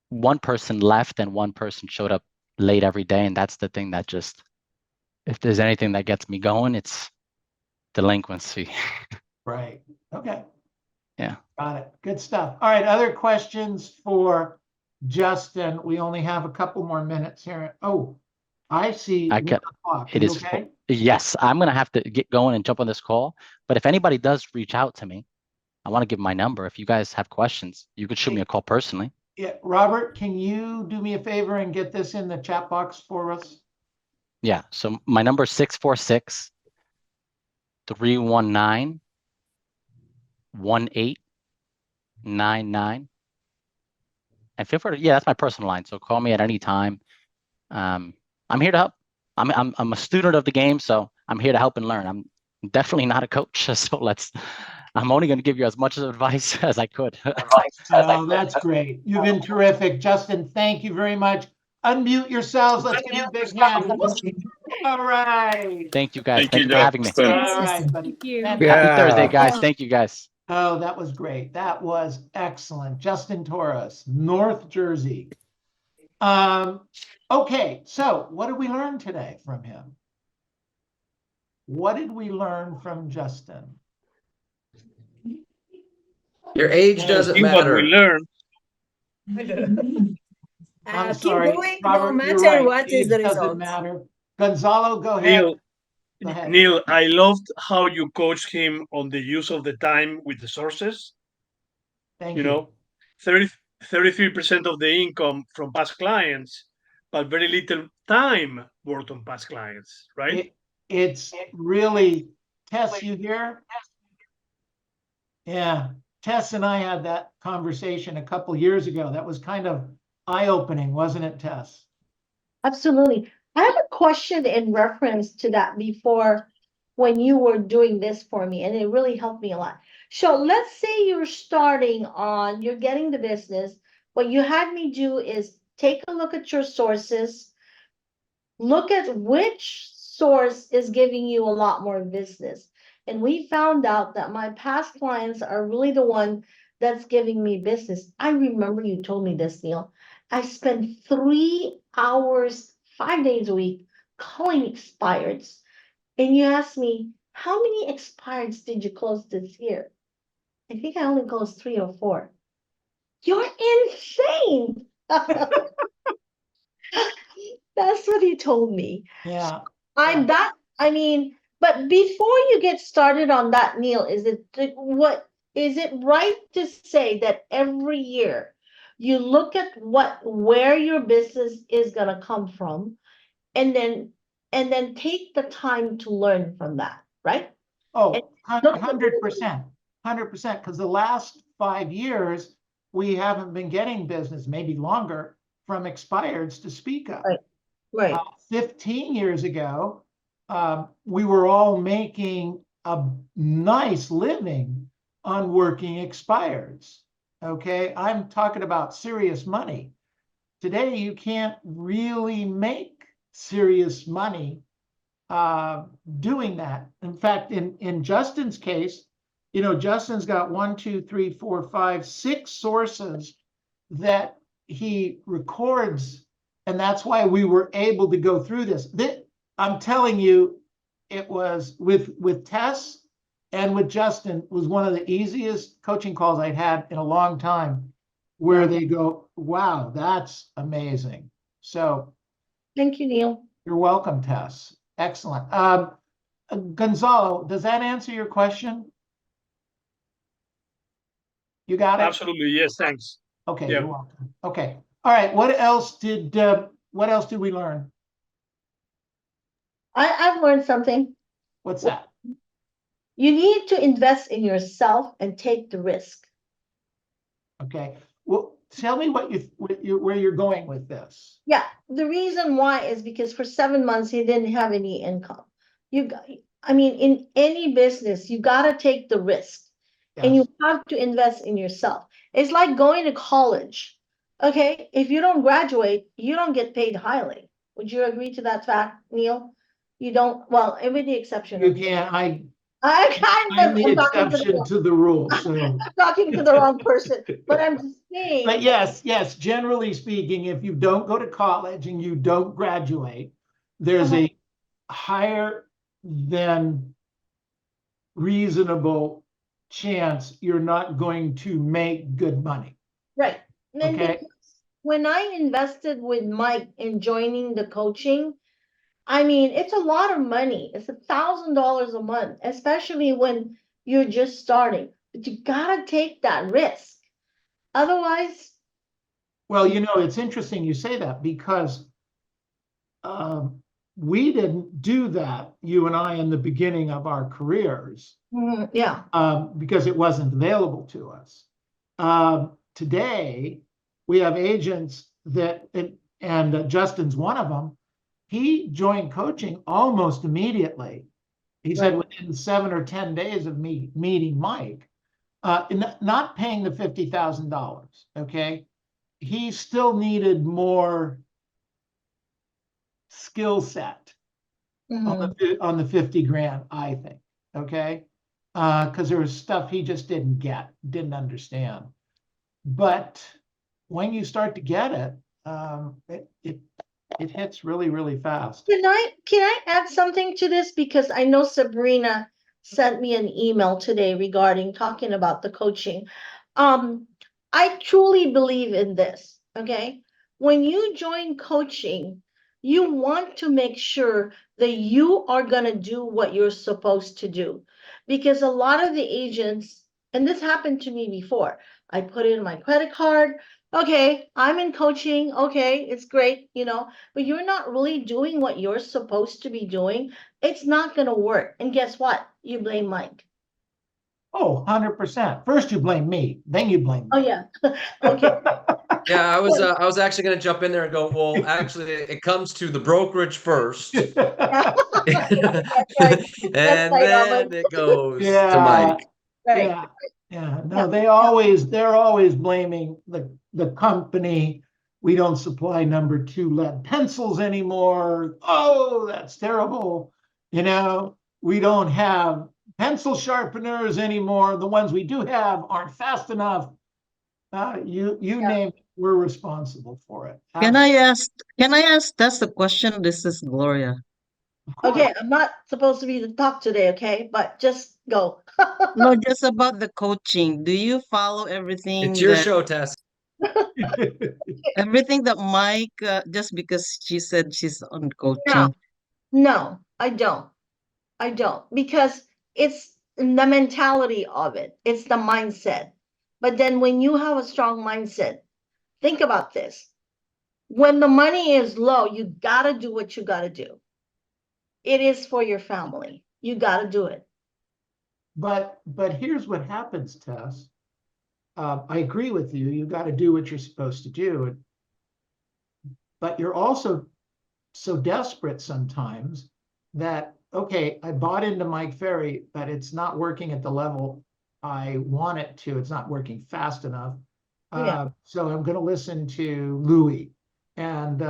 Speaker 2: one person left and one person showed up late every day. And that's the thing that just, if there's anything that gets me going, it's delinquency.
Speaker 1: Right. Okay.
Speaker 2: Yeah.
Speaker 1: Got it. Good stuff. All right. Other questions for Justin? We only have a couple more minutes here. Oh, I see.
Speaker 2: It is. Okay? Yes, I'm going to have to get going and jump on this call. But if anybody does reach out to me, I want to give my number. If you guys have questions, you could shoot me a call personally. Yeah.
Speaker 1: Robert, can you do me a favor and get this in the chat box for us?
Speaker 2: Yeah. So my number is 646-319-1899. And feel free to, that's my personal line. So call me at any time. I'm here to help. I'm a student of the game, so I'm here to help and learn. I'm definitely not a coach, so I'm only going to give you as much advice as I could.
Speaker 1: That's great. You've been terrific. Justin, thank you very much. Unmute yourselves. Let's give you a big hand. All right.
Speaker 2: Thank you guys. Thank you for having me.
Speaker 1: All right, buddy.
Speaker 7: Thank you.
Speaker 2: Happy Thursday, guys. Thank you, guys.
Speaker 1: Oh, that was great. That was excellent. Justin Torres, North Jersey. Okay, so what did we learn today from him? What did we learn from Justin?
Speaker 7: Your age
Speaker 1: Hey,
Speaker 7: doesn't
Speaker 8: think what we
Speaker 7: matter.
Speaker 8: learned.
Speaker 1: I'm
Speaker 9: Keep
Speaker 1: sorry,
Speaker 9: going, no
Speaker 1: Robert, you're
Speaker 9: matter
Speaker 1: right.
Speaker 9: what is
Speaker 1: Age
Speaker 9: the
Speaker 1: doesn't
Speaker 9: result.
Speaker 1: matter. Gonzalo, go ahead.
Speaker 8: Neil,
Speaker 1: Go ahead.
Speaker 8: Neil, I loved how you coached him on the use of the time with the sources.
Speaker 1: Thank
Speaker 8: You
Speaker 1: you.
Speaker 8: know, 33% of the income from past clients, but very little time worked on past clients, right?
Speaker 1: It's really, Tess, you here? Yeah, Tess and I had that conversation a couple years ago. That was kind of eye-opening, wasn't it, Tess?
Speaker 10: Absolutely. I have a question in reference to that before when you were doing this for me, and it really helped me a lot. So let's say you're you're getting the business. What you had me do is take a look at your sources, look at which source is giving you a lot more business. And we found out that my past clients are really the one that's giving me business. I remember you told me this, Neil. I spend 3 hours, 5 days a week calling expireds. And you asked me, how many expireds did you close this year? I think I only closed 3 or 4. You're insane. That's what he told me.
Speaker 1: Yeah.
Speaker 10: I mean, but before you get started on that, Neil, is it right to say that every year you look at where your business is gonna come from, and then take the time to learn from that, right?
Speaker 1: Oh,
Speaker 10: Look at-
Speaker 1: 100%, 100%, because the last 5 years, we haven't been getting business, maybe longer, from expireds to speak of.
Speaker 10: Right.
Speaker 1: 15 years ago, we were all making a nice living on working expireds. Okay, I'm talking about serious money. Today, you can't really make serious money doing that. In fact, in Justin's case, Justin's got 6 sources that he records, and that's why we were able to go through this. I'm telling you, it was with Tess and with Justin was one of the easiest coaching calls I'd had in a long time, where they go, wow, that's amazing. So
Speaker 10: Thank you, Neil.
Speaker 1: you're welcome, Tess. Excellent. Gonzalo, does that answer your question? You got it?
Speaker 8: Absolutely, yes, thanks.
Speaker 1: Okay,
Speaker 8: Yeah.
Speaker 1: you're welcome. Okay. All right. What else did we learn?
Speaker 10: I've learned something.
Speaker 1: What's that?
Speaker 10: You need to invest in yourself and take the risk.
Speaker 1: Okay. Well, tell me where you're going with this.
Speaker 10: Yeah, the reason why is because for 7 months he didn't have any income. In any business, you got to take the risk, and you
Speaker 1: Yes.
Speaker 10: have to invest in yourself. It's like going to college. Okay, if you don't graduate, you don't get paid highly. Would you agree to that fact, Neil? You don't. Well, with the exception
Speaker 1: You
Speaker 10: of
Speaker 1: can't.
Speaker 10: I'm
Speaker 1: I'm the
Speaker 10: talking
Speaker 1: exception to the rule. So.
Speaker 10: talking to the wrong person, but I'm just saying.
Speaker 1: But yes, generally speaking, if you don't go to college and you don't graduate, there's a higher than reasonable chance you're not going to make good money.
Speaker 10: Right. And then
Speaker 1: Okay.
Speaker 10: when I invested with Mike in joining the coaching, it's a lot of money. It's $1,000 a month, especially when you're just starting. But you gotta take that risk. Otherwise,
Speaker 1: Well, it's interesting you say that because we didn't do that, you and I, in the beginning of our careers.
Speaker 10: Yeah.
Speaker 1: Because it wasn't available to us. Today, we have agents that, and Justin's one of them, he joined coaching almost immediately. He said within 7 or 10 days of me meeting Mike, not paying the $50,000, okay? He still needed more skill set on the 50 grand, I think, okay? because there was stuff he just didn't understand. But when you start to get it, it hits really, really fast.
Speaker 10: Can I add something to this? Because I know Sabrina sent me an email today regarding talking about the coaching. I truly believe in this, okay? When you join coaching, you want to make sure that you are going to do what you're supposed to do. Because a lot of the agents, and this happened to me before, I put in my credit card. Okay, I'm in coaching. Okay, it's great, but you're not really doing what you're supposed to be doing. It's not going to work. And guess what? You blame Mike.
Speaker 1: Oh, 100%. First you blame me, then you blame
Speaker 10: Oh,
Speaker 1: me.
Speaker 10: yeah. Okay.
Speaker 7: Yeah, I was actually going to jump in there and go, well, actually, it comes to the brokerage first, and
Speaker 10: Right. That's right,
Speaker 7: then
Speaker 10: Albert.
Speaker 7: it goes to
Speaker 1: Yeah,
Speaker 7: Mike.
Speaker 10: Right.
Speaker 1: yeah. No, they're always blaming the company. We don't supply number 2 lead pencils anymore. Oh, that's terrible. We don't have pencil sharpeners anymore. The ones we do have aren't fast enough. You name it, we're responsible for it.
Speaker 9: Can I ask? Can I ask? That's the question. This is Gloria.
Speaker 10: Okay, I'm not supposed to be the talk today, okay? But just go.
Speaker 9: No, just about the coaching. Do you follow everything
Speaker 7: It's your
Speaker 9: that
Speaker 7: show, Tess.
Speaker 9: everything that Mike? Just because she said she's on coaching.
Speaker 10: No, I don't. Because it's the mentality of it. It's the mindset. But then when you have a strong mindset, think about this. When the money is low, you got to do what you got to do. It is for your family. You got to do it.
Speaker 1: But here's what happens, Tess. I agree with you. You got to do what you're supposed to do. But you're also so desperate sometimes that, okay, I bought into Mike Ferry, but it's not working at the level I want it to. It's not working fast enough. So I'm going to listen to Louis. And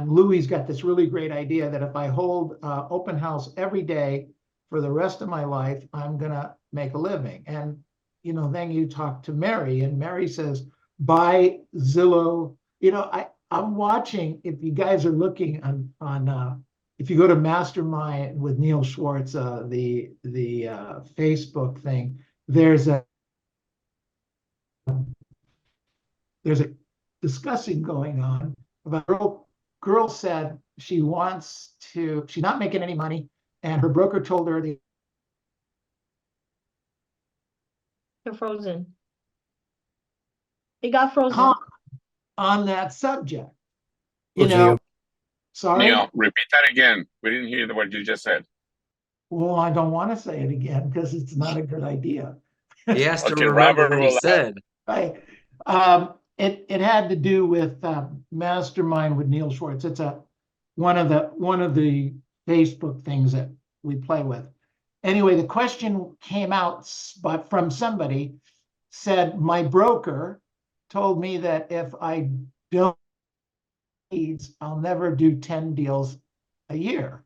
Speaker 1: Louis's got this really great idea that if I hold open house every day for the rest of my life, I'm going to make a living. And, then you talk to Mary, and Mary says, buy Zillow. I'm watching, if you guys are looking on if you go to Mastermind with Neil Schwartz, the Facebook thing, there's a discussing going on about girl said she's not making any money, and her broker told her
Speaker 10: You're frozen. It got frozen.
Speaker 1: on that subject. Sorry.
Speaker 11: Neil, repeat that again. We didn't hear what you just said.
Speaker 1: Well, I don't want to say it again because it's not a good idea.
Speaker 7: He has to
Speaker 11: Okay,
Speaker 7: remember
Speaker 11: Robert
Speaker 7: what he
Speaker 11: will
Speaker 7: said.
Speaker 1: Right. It had to do with Mastermind with Neil Schwartz. It's one of the Facebook things that we play with. Anyway, the question came out from somebody said, my broker told me that if I don't leads, I'll never do 10 deals a year.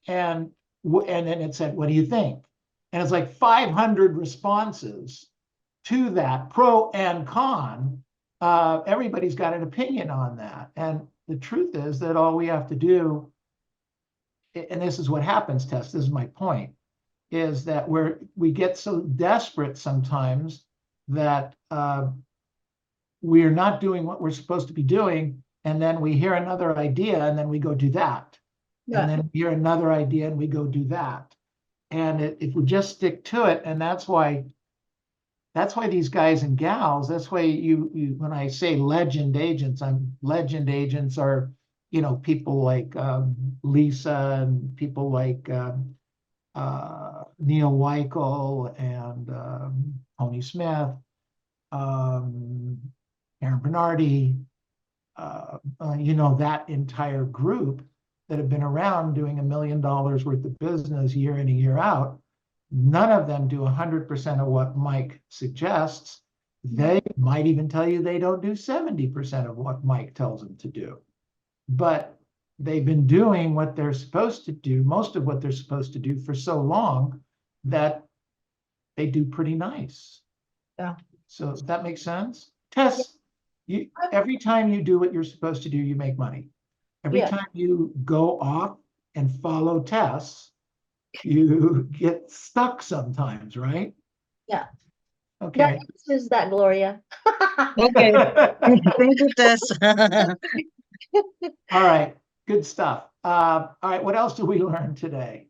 Speaker 1: And then it said, what do you think? And it's like 500 responses to that, pro and con. Everybody's got an opinion on that. And the truth is that all we have to do, and this is what happens, Tess, this is my point, is that we get so desperate sometimes that we're not doing what we're supposed to be doing. And then we hear another idea and then we go do that. And then we hear another idea and we go do that. And if we just stick to it, and that's why these guys and gals, that's why you when I say legend agents are, people like Lisa and people like Neil Weichel and Tony Smith, Aaron Bernardi, that entire group that have been around doing $1 million worth of business year in and year out. None of them do 100% of what Mike suggests. They might even tell you they don't do 70% of what Mike tells them to do. But they've been doing what they're supposed to do, most of what they're supposed to do for so long that they do pretty nice.
Speaker 10: Yeah.
Speaker 1: So that makes sense. Tess, every time you do what you're supposed to do, you make money. Every
Speaker 10: Yeah.
Speaker 1: time you go off and follow Tess, you get stuck sometimes, right?
Speaker 10: Yeah.
Speaker 1: Okay.
Speaker 10: That answers that, Gloria.
Speaker 9: Okay. Thank you, Tess.
Speaker 1: All right. Good stuff. All right. What else did we learn today?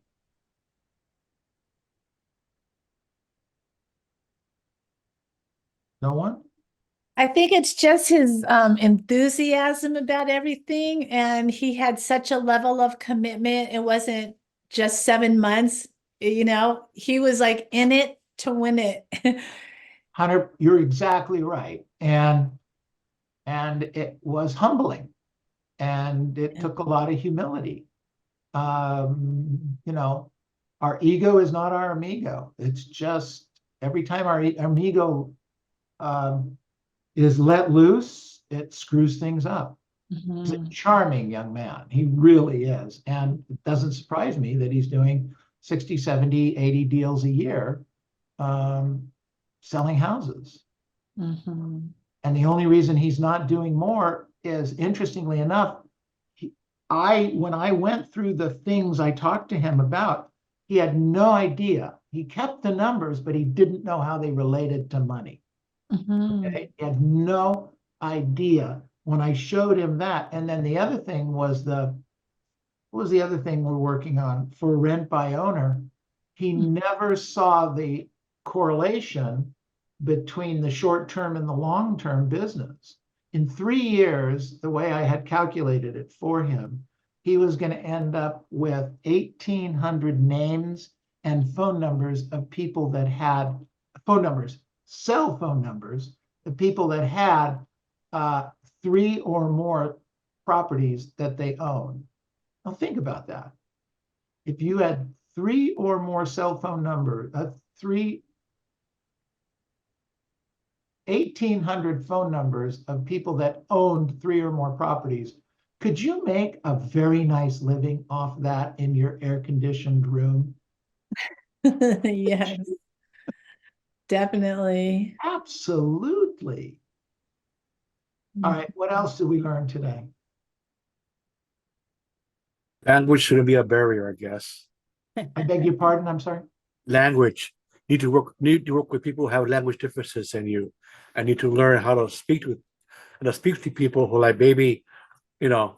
Speaker 1: No one?
Speaker 12: I think it's just his enthusiasm about everything, and he had such a level of commitment. It wasn't just 7 months, he was like in it to win it.
Speaker 1: Hunter, you're exactly right. And it was humbling, and it took a lot of humility. Our ego is not our amigo. It's just every time our amigo is let loose, it screws things up. He's a charming young man. He really is. And it doesn't surprise me that he's doing 60, 70, 80 deals a year selling houses. And the only reason he's not doing more is, interestingly enough, when I went through the things I talked to him about, he had no idea. He kept the numbers, but he didn't know how they related to money. Okay? He had no idea when I showed him that. And then the other thing was what was the other thing we're working on for rent by owner? He never saw the correlation between the short-term and the long-term business. In 3 years, the way I had calculated it for him, he was going to end up with 1,800 names and phone numbers of people that had cell phone numbers, the people that had 3 or more properties that they own. Now think about that. If you had 3 or more cell phone numbers, 1,800 phone numbers of people that owned 3 or more properties, could you make a very nice living off that in your air-conditioned room?
Speaker 12: Yes, definitely.
Speaker 1: Absolutely. All right, what else did we learn today?
Speaker 6: Language shouldn't be a barrier, I guess.
Speaker 1: I beg your pardon, I'm sorry?
Speaker 6: Language. Need to work with people who have language differences than you. I need to learn how to speak to people who like maybe, don't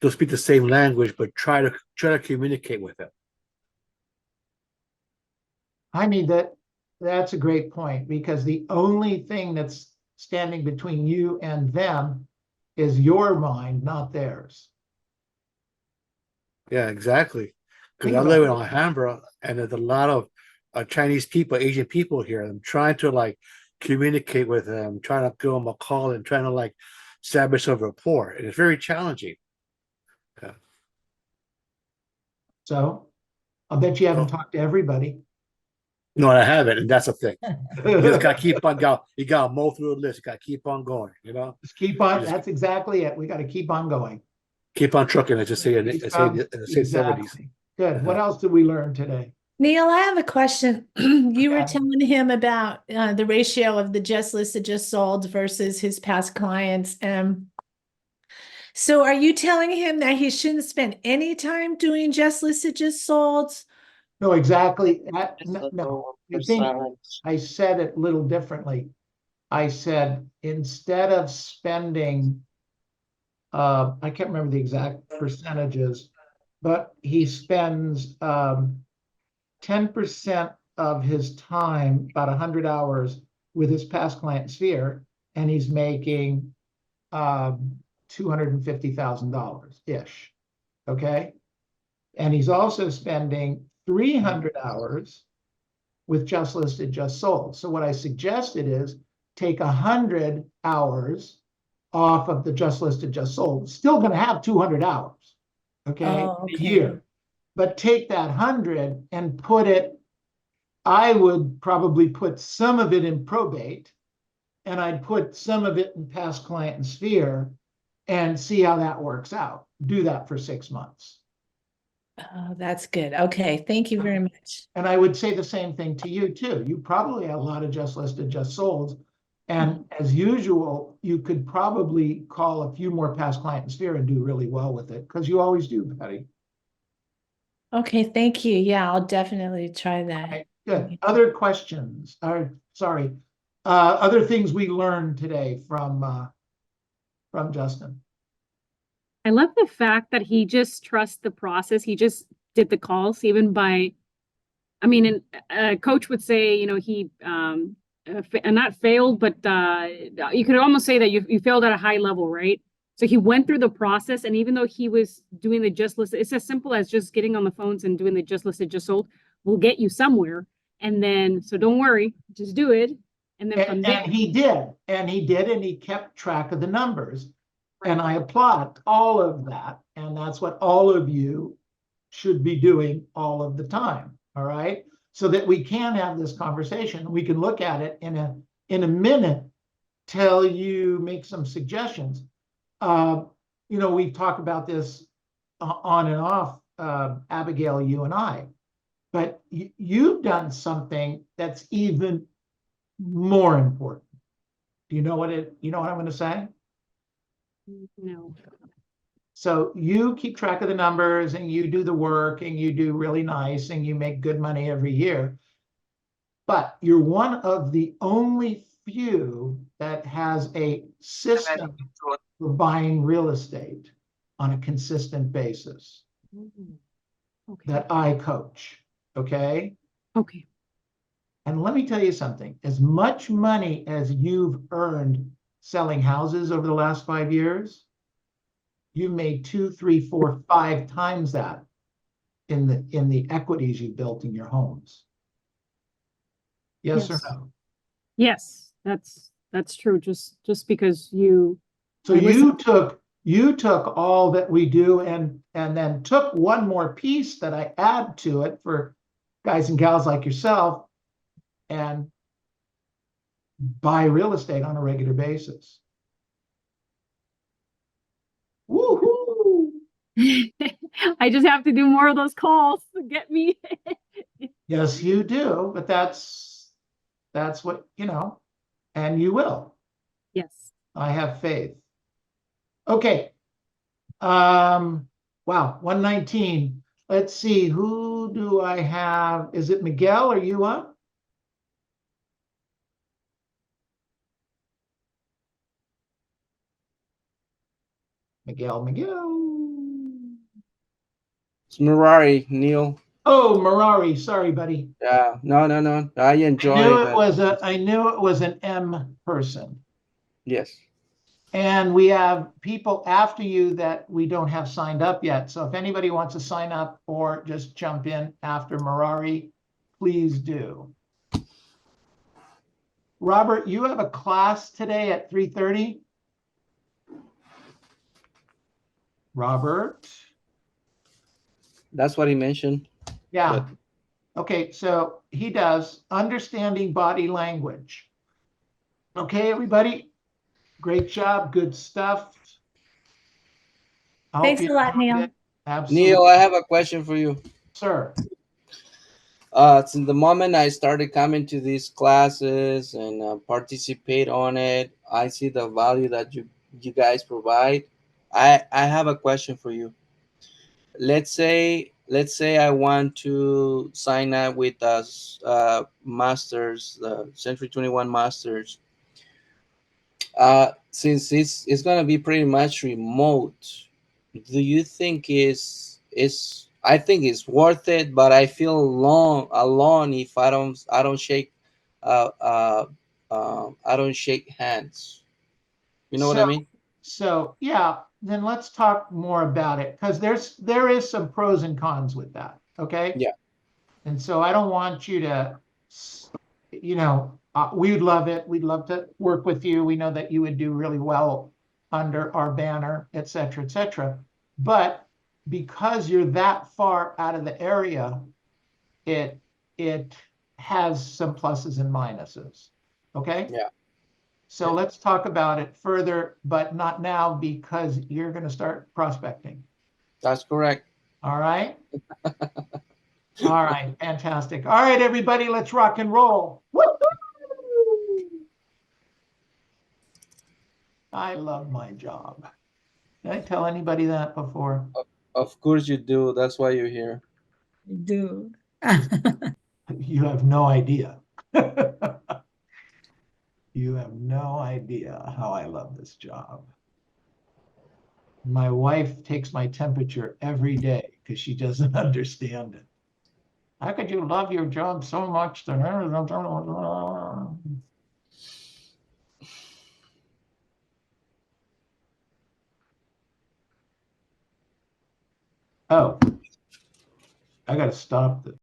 Speaker 6: speak the same language, but try to communicate with them.
Speaker 1: I mean, that's a great point, because the only thing that's standing between you and them is your mind, not theirs.
Speaker 6: Yeah, exactly. Because
Speaker 1: Think
Speaker 6: I live in
Speaker 1: about it.
Speaker 6: Alhambra, and there's a lot of Chinese people, Asian people here. I'm trying to communicate with them, trying to give them a call, and trying to establish a rapport. And it's very challenging. Yeah.
Speaker 1: So I'll bet you haven't talked to everybody.
Speaker 6: No, I haven't, and that's the thing. You just gotta keep on going. You gotta mow through the list. You gotta keep on going.
Speaker 1: Just keep on. That's exactly it. We got to keep on going.
Speaker 6: Keep on trucking. As you say in the 70s.
Speaker 1: Exactly. Good. What else did we learn today?
Speaker 12: Neil, I have a question. You were telling him about the ratio of the just listed, just sold versus his past clients. So are you telling him that he shouldn't spend any time doing just listed, just sold?
Speaker 1: No, exactly. No, I think I said it a little differently. I said, instead of spending, I can't remember the exact percentages, but he spends 10% of his time, about 100 hours, with his past client sphere, and he's making $250,000-ish. Okay. And he's also spending 300 hours with just listed, just sold. So what I suggested is take 100 hours off of the just listed, just sold. Still going to have 200 hours, okay, a year. But take that 100 and put it, I would probably put some of it in probate, and I'd put some of it in past client and sphere, and see how that works out. Do that for 6 months.
Speaker 12: Oh, that's good. Okay, thank you very much.
Speaker 1: And I would say the same thing to you too. You probably have a lot of just listed, just sold. And as usual, you could probably call a few more past client and sphere and do really well with it, because you always do, Patty.
Speaker 12: Okay, thank you. Yeah, I'll definitely try that.
Speaker 1: Okay, good. Other questions? Sorry. Other things we learned today from Justin.
Speaker 13: I love the fact that he just trusts the process. He just did the calls even by, I mean, a coach would say, you know, he not failed, but you could almost say that you failed at a high level, right? So he went through the process, and even though he was doing the just listed, it's as simple as just getting on the phones and doing the just listed, just sold will get you somewhere. And then, so don't worry, just do it. And then from there,
Speaker 1: And he did, and he kept track of the numbers. And I applaud all of that. And that's what all of you should be doing all of the time. All right. So that we can have this conversation. We can look at it in a minute till you make some suggestions. You know, we've talked about this on and off, Abigail, you and I, but you've done something that's even more important. Do you know what I'm going to say?
Speaker 13: no.
Speaker 1: So you keep track of the numbers and you do the work and you do really nice and you make good money every year. But you're one of the only few that has a system for buying real estate on a consistent basis
Speaker 13: Okay.
Speaker 1: that I coach. Okay.
Speaker 13: Okay.
Speaker 1: And let me tell you something, as much money as you've earned selling houses over the last 5 years, you made 2, 3, 4, 5 times that in the equities you built in your homes. Yes or no?
Speaker 13: Yes, that's true. Just because you.
Speaker 1: So you took all that we do and then took one more piece that I add to it for guys and gals like yourself and buy real estate on a regular basis. Woohoo!
Speaker 13: I just have to do more of those calls to get me.
Speaker 1: Yes, you do, but that's what, and you will.
Speaker 13: Yes.
Speaker 1: I have faith. Okay. Wow, 119. Let's see, who do I have? Is it Miguel? Are you up? Miguel.
Speaker 14: It's Mirari, Neil.
Speaker 1: Oh, Mirari. Sorry, buddy.
Speaker 14: Yeah, no. I enjoy
Speaker 1: I knew it was an M person.
Speaker 14: Yes.
Speaker 1: And we have people after you that we don't have signed up yet. So if anybody wants to sign up or just jump in after Mirari, please do. Robert, you have a class today at 3:30? Robert?
Speaker 14: That's what he mentioned.
Speaker 1: Yeah. Okay, so he does understanding body language. Okay, everybody. Great job. Good stuff.
Speaker 12: Thanks a lot, Neil.
Speaker 1: Absolutely.
Speaker 14: Neil, I have a question for you.
Speaker 1: Sir.
Speaker 14: Since the moment I started coming to these classes and participate on it, I see the value that you guys provide. I have a question for you. Let's say I want to sign up with us Masters, the Century 21 Masters. Since it's gonna be pretty much remote, do you think I think it's worth it, but I feel alone if I don't shake I don't shake hands. You know what I mean?
Speaker 1: So yeah, then let's talk more about it, because there is some pros and cons with that. Okay.
Speaker 14: Yeah.
Speaker 1: And so I don't want you to, we would love it. We'd love to work with you. We know that you would do really well under our banner, et cetera, et cetera. But because you're that far out of the area, it has some pluses and minuses. Okay.
Speaker 14: Yeah.
Speaker 1: So let's talk about it further, but not now because you're going to start prospecting.
Speaker 14: That's correct.
Speaker 1: All right. All right, fantastic. All right, everybody, let's rock and roll. Woo-hoo! I love my job. Did I tell anybody that before?
Speaker 14: Of course you do. That's why you're here.
Speaker 9: Do.
Speaker 1: You have no idea. You have no idea how I love this job. My wife takes my temperature every day because she doesn't understand it. How could you love your job so much? Oh, I got to stop this.